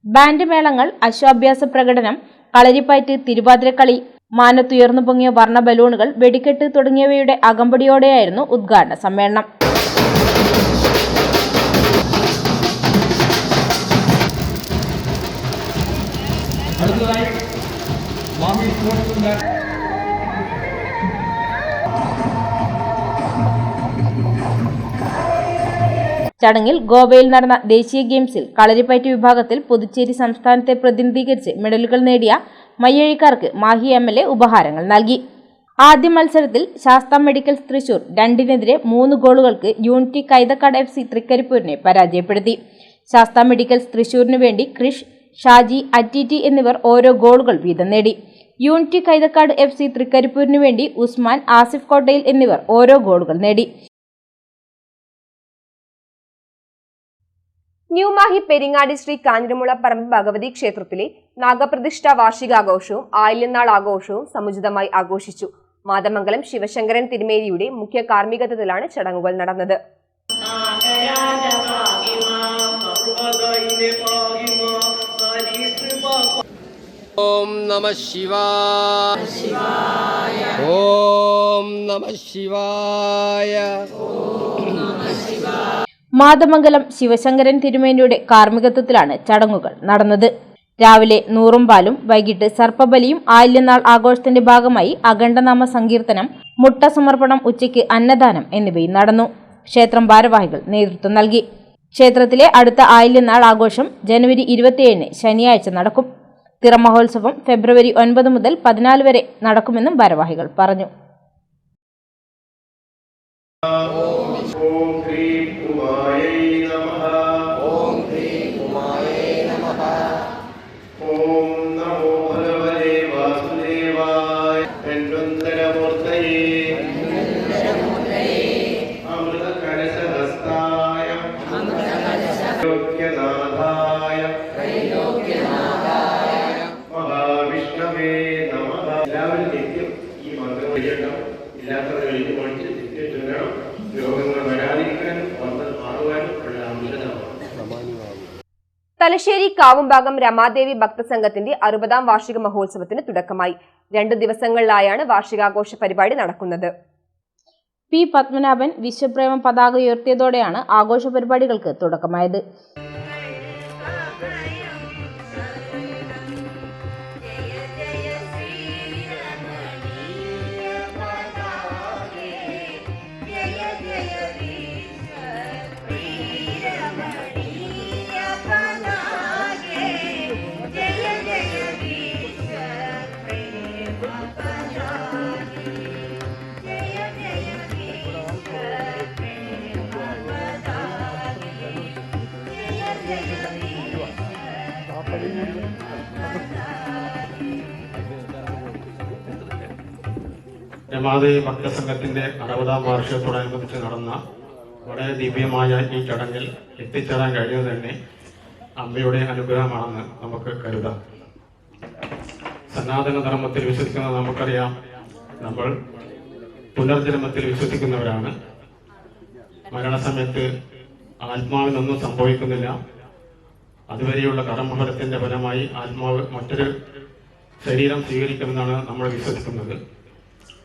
ബാൻഡ് മേളങ്ങൾ, അശ്വാഭ്യാസ പ്രകടനം, കളരിപ്പയറ്റ്, തിരുവാതിരക്കളി, മാനത്തുയർന്നു പൊങ്ങിയ വർണ്ണ ബലൂണുകൾ, വെടിക്കെട്ട് തുടങ്ങിയവയുടെ അകമ്പടിയോടെയായിരുന്നു ഉദ്ഘാടന സമ്മേളനം. ചടങ്ങിൽ ഗോവയിൽ നടന്ന ദേശീയ ഗെയിംസിൽ കളരിപ്പയറ്റ് വിഭാഗത്തിൽ പുതുച്ചേരി സംസ്ഥാനത്തെ പ്രതിനിധീകരിച്ച് മെഡലുകൾ നേടിയ മയ്യഴിക്കാർക്ക് മാഹി MLA ഉപഹാരങ്ങൾ നൽകി. ആദ്യ മത്സരത്തിൽ ശാസ്ത മെഡിക്കൽസ് തൃശൂർ 2-3 ഗോളുകൾക്ക് യൂണിറ്റി കൈതക്കാട് FC തൃക്കരിപ്പൂരിനെ പരാജയപ്പെടുത്തി. ശാസ്ത മെഡിക്കൽസ് തൃശൂരിനു വേണ്ടി ക്രിഷ്, ഷാജി, അറ്റിറ്റി എന്നിവർ ഓരോ ഗോളുകൾ വീതം നേടി. യൂണിറ്റി കൈതക്കാട് FC തൃക്കരിപ്പൂരിനു വേണ്ടി ഉസ്മാൻ, ആസിഫ് കോട്ടയിൽ എന്നിവർ ഓരോ ഗോളുകൾ നേടി. ന്യൂമാഹി പെരിങ്ങാടി ശ്രീ കാഞ്ഞിരമുള പറമ്പ് ഭഗവതി ക്ഷേത്രത്തിലെ നാഗപ്രതിഷ്ഠാ വാർഷികാഘോഷവും ആയില്യനാൾ ആഘോഷവും സമുചിതമായി ആഘോഷിച്ചു. മാതമംഗലം ശിവശങ്കരൻ തിരുമേനിയുടെ മുഖ്യ കാർമ്മികത്വത്തിലാണ് ചടങ്ങുകൾ നടന്നത്. ഓം നമഃ ശിവായ. ഓം നമഃ ശിവായ. മാതമംഗലം ശിവശങ്കരൻ തിരുമേനിയുടെ കാർമ്മികത്വത്തിലാണ് ചടങ്ങുകൾ നടന്നത്. രാവിലെ നൂറും പാലും, വൈകിട്ട് സർപ്പബലിയും, ആയില്യനാൾ ആഘോഷത്തിന്റെ ഭാഗമായി അഖണ്ഡനാമ സങ്കീർത്തനം, മുട്ട സമർപ്പണം, ഉച്ചയ്ക്ക് അന്നദാനം എന്നിവയും നടന്നു. ക്ഷേത്രം ഭാരവാഹികൾ നേതൃത്വം നൽകി. ക്ഷേത്രത്തിലെ അടുത്ത ആയില്യനാൾ ആഘോഷം ജനുവരി 27 ശനിയാഴ്ച നടക്കും. തിറമഹോത്സവം ഫെബ്രുവരി 9 മുതൽ 14 വരെ നടക്കുമെന്നും ഭാരവാഹികൾ പറഞ്ഞു. തലശ്ശേരി കാവുംഭാഗം രമാദേവി ഭക്തസംഘത്തിന്റെ 60ാം വാർഷിക മഹോത്സവത്തിന് തുടക്കമായി. 2 ദിവസങ്ങളിലായാണ് വാർഷികാഘോഷ പരിപാടി നടക്കുന്നത്. പി പത്മനാഭൻ വിശ്വപ്രേമ പതാക ഉയർത്തിയതോടെയാണ് ആഘോഷ പരിപാടികൾക്ക് തുടക്കമായത്. രമാദേവി ഭക്തസംഘത്തിന്റെ 60ാം വാർഷികത്തോടനുബന്ധിച്ച് നടന്ന വളരെ ദിവ്യമായ ഈ ചടങ്ങിൽ എത്തിച്ചേരാൻ കഴിഞ്ഞത് തന്നെ അമ്മയുടെ അനുഗ്രഹമാണെന്ന് നമുക്ക് കരുതാം. സനാതന ധർമ്മത്തിൽ വിശ്വസിക്കുന്ന നമുക്കറിയാം, നമ്മൾ പുനർജന്മത്തിൽ വിശ്വസിക്കുന്നവരാണ്. മരണസമയത്ത് ആത്മാവിനൊന്നും സംഭവിക്കുന്നില്ല. അതുവരെയുള്ള കർമ്മഫലത്തിന്റെ ഫലമായി ആത്മാവ് മറ്റൊരു ശരീരം സ്വീകരിക്കുമെന്നാണ് നമ്മൾ വിശ്വസിക്കുന്നത്.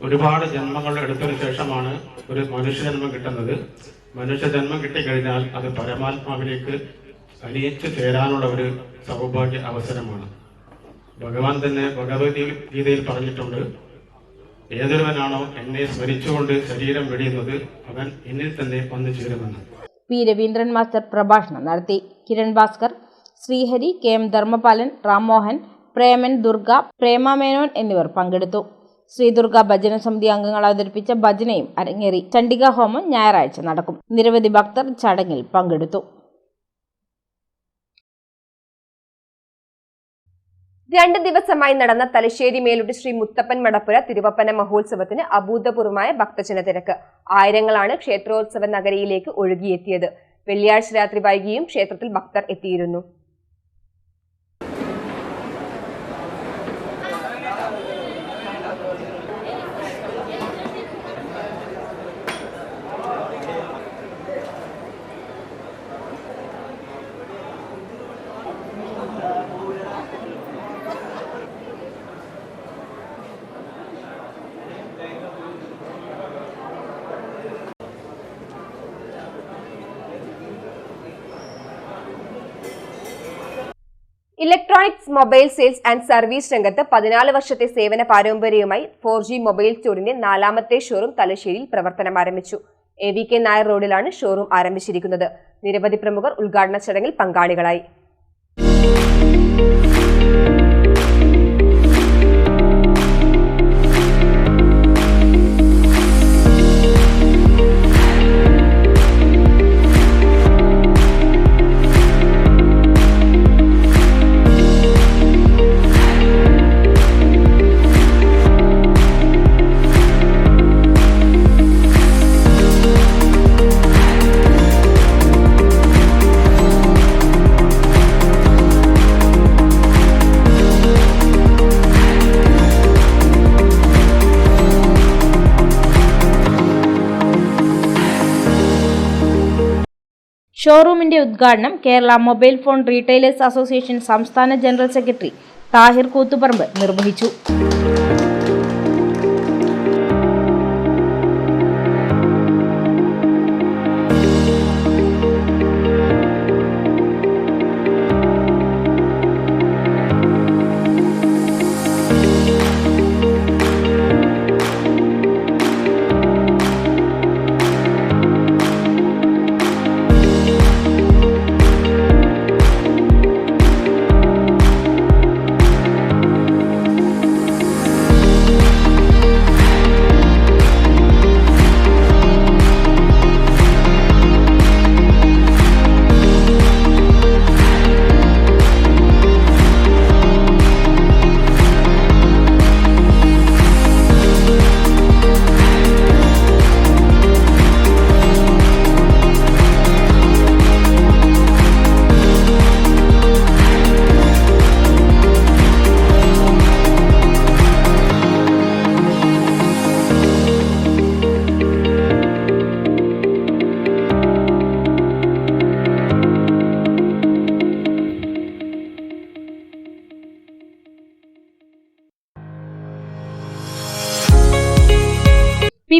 ഒരുപാട് ജന്മങ്ങൾ എടുത്തതിനു ശേഷമാണ് ഒരു മനുഷ്യജന്മം കിട്ടുന്നത്. മനുഷ്യജന്മം കിട്ടിക്കഴിഞ്ഞാൽ അത് പരമാത്മാവിലേക്ക് അലിയിച്ചു ചേരാനുള്ള ഒരു സൗഭാഗ്യ അവസരമാണ്. ഭഗവാൻ തന്നെ ഭഗവത്ഗീതയിൽ പറഞ്ഞിട്ടുണ്ട്, ഏതൊരുവനാണോ എന്നെ സ്മരിച്ചുകൊണ്ട് ശരീരം വെടിയുന്നത് അവൻ എന്നിൽ തന്നെ വന്നു ചേരുമെന്ന്. പി രവീന്ദ്രൻ മാസ്റ്റർ പ്രഭാഷണം നടത്തി. കിരൺ ഭാസ്കർ, ശ്രീഹരി, കെ എം ധർമ്മപാലൻ, റാംമോഹൻ, പ്രേമൻ, ദുർഗ, പ്രേമ മേനോൻ എന്നിവർ പങ്കെടുത്തു. ശ്രീദുർഗ ഭജന സമിതി അംഗങ്ങൾ അവതരിപ്പിച്ച ഭജനയും അരങ്ങേറി. ചണ്ഡിക ഹോമം ഞായറാഴ്ച നടക്കും. നിരവധി ഭക്തർ ചടങ്ങിൽ പങ്കെടുത്തു. 2 ദിവസമായി നടന്ന തലശ്ശേരി മേലുട്ടി ശ്രീ മുത്തപ്പൻ മടപ്പുര തിരുവപ്പന മഹോത്സവത്തിന് അഭൂതപൂർവമായ ഭക്തജന തിരക്ക്. ആയിരങ്ങളാണ് ക്ഷേത്രോത്സവ നഗരിയിലേക്ക് ഒഴുകിയെത്തിയത്. വെള്ളിയാഴ്ച രാത്രി വൈകിയും ക്ഷേത്രത്തിൽ ഭക്തർ എത്തിയിരുന്നു. Electronics, mobile sales and service രംഗത്ത് 14 വർഷത്തെ സേവന പാരമ്പര്യവുമായി 4G മൊബൈൽ സ്റ്റോറിന്റെ 4ാമത്തെ ഷോറൂം തലശ്ശേരിയിൽ പ്രവർത്തനം ആരംഭിച്ചു. AVK നായർ റോഡിലാണ് ഷോറൂം ആരംഭിച്ചിരിക്കുന്നത്. നിരവധി പ്രമുഖർ ഉദ്ഘാടന ചടങ്ങിൽ പങ്കാളികളായി. ഷോറൂമിന്റെ ഉദ്ഘാടനം Kerala mobile phone retailers association സംസ്ഥാന ജനറൽ സെക്രട്ടറി താഹിർ കൂത്തുപറമ്പ് നിർവഹിച്ചു.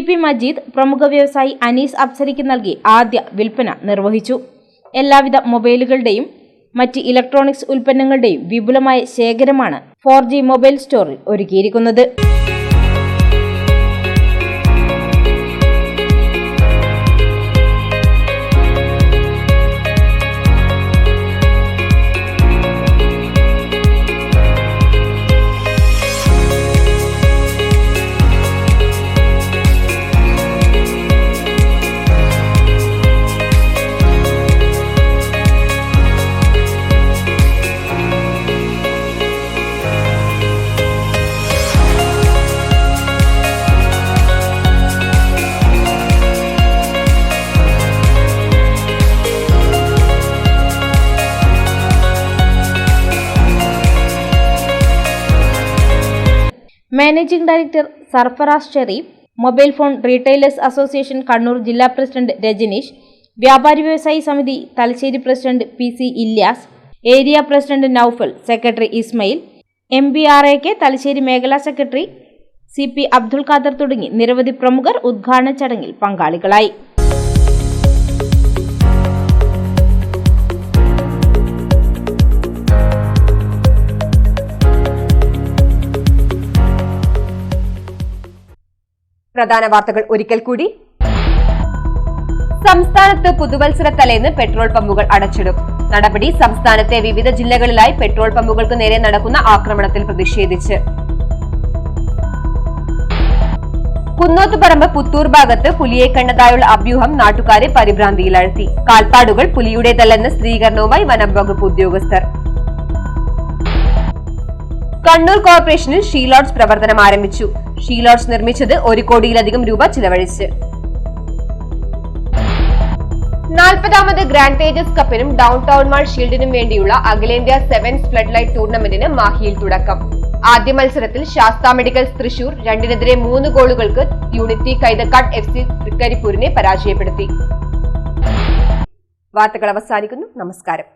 PP മജീദ് പ്രമുഖ വ്യവസായി അനീസ് അപ്സരിക്ക് നൽകി ആദ്യ വിൽപ്പന നിർവഹിച്ചു. എല്ലാവിധ മൊബൈലുകളുടെയും മറ്റ് ഇലക്ട്രോണിക്സ് ഉൽപ്പന്നങ്ങളുടെയും വിപുലമായ ശേഖരമാണ് 4G മൊബൈൽ സ്റ്റോറിൽ ഒരുക്കിയിരിക്കുന്നത്. Managing director Sarfaraz Shareef, mobile phone retailers association Kannur ജില്ലാ പ്രസിഡന്റ് രജനീഷ്, വ്യാപാരി വ്യവസായി സമിതി Thalassery president PC Ilyas, area president Noufal, secretary Ismail, MBRAK Thalassery മേഖലാ സെക്രട്ടറി CP അബ്ദുൽ ഖാദർ തുടങ്ങി നിരവധി പ്രമുഖർ ഉദ്ഘാടന ചടങ്ങിൽ പങ്കാളികളായി. പ്രധാന വാർത്തകൾ ഒരിക്കൽ കൂടി. സംസ്ഥാനത്ത് പുതുവത്സര തലേന്ന് പെട്രോൾ പമ്പുകൾ അടച്ചിടും. നടപടി സംസ്ഥാനത്തെ വിവിധ ജില്ലകളിലായി പെട്രോൾ പമ്പുകൾക്ക് നേരെ നടക്കുന്ന ആക്രമണത്തിൽ പ്രതിഷേധിച്ച്. കുന്നോത്തുപറമ്പ് പുത്തൂർ ഭാഗത്ത് പുലിയെ കണ്ടതായുള്ള അഭ്യൂഹം നാട്ടുകാരെ പരിഭ്രാന്തിയിലാഴ്ത്തി. കാൽപ്പാടുകൾ പുലിയുടേതല്ലെന്ന സ്ഥിരീകരണവുമായി വനം വകുപ്പ് ഉദ്യോഗസ്ഥർ. കണ്ണൂർ കോർപ്പറേഷനിൽ ഷീ ലോഡ്ജ് പ്രവർത്തനം ആരംഭിച്ചു. ഷീ ലോഡ്ജ് നിർമ്മിച്ചത് 1 കോടിയിലധികം രൂപ ചിലവഴിച്ച്. 40ാമത് ഗ്രാൻഡ് തേജസ് കപ്പിനും ഡൗൺ ടൗൺ മാൾ ഷീൽഡിനും വേണ്ടിയുള്ള അഖിലേന്ത്യാ സെവൻസ് ഫ്ലഡ് ലൈറ്റ് ടൂർണമെന്റിന് മാഹിയിൽ തുടക്കം. ആദ്യ മത്സരത്തിൽ ശാസ്ത മെഡിക്കൽസ് തൃശൂർ 2-നെതിരെ 3 ഗോളുകൾക്ക് യൂണിറ്റി കൈതക്കാട് FC തൃക്കരിപ്പൂരിനെ പരാജയപ്പെടുത്തി. വാർത്തകൾ അവസാനിക്കുന്നു. നമസ്കാരം.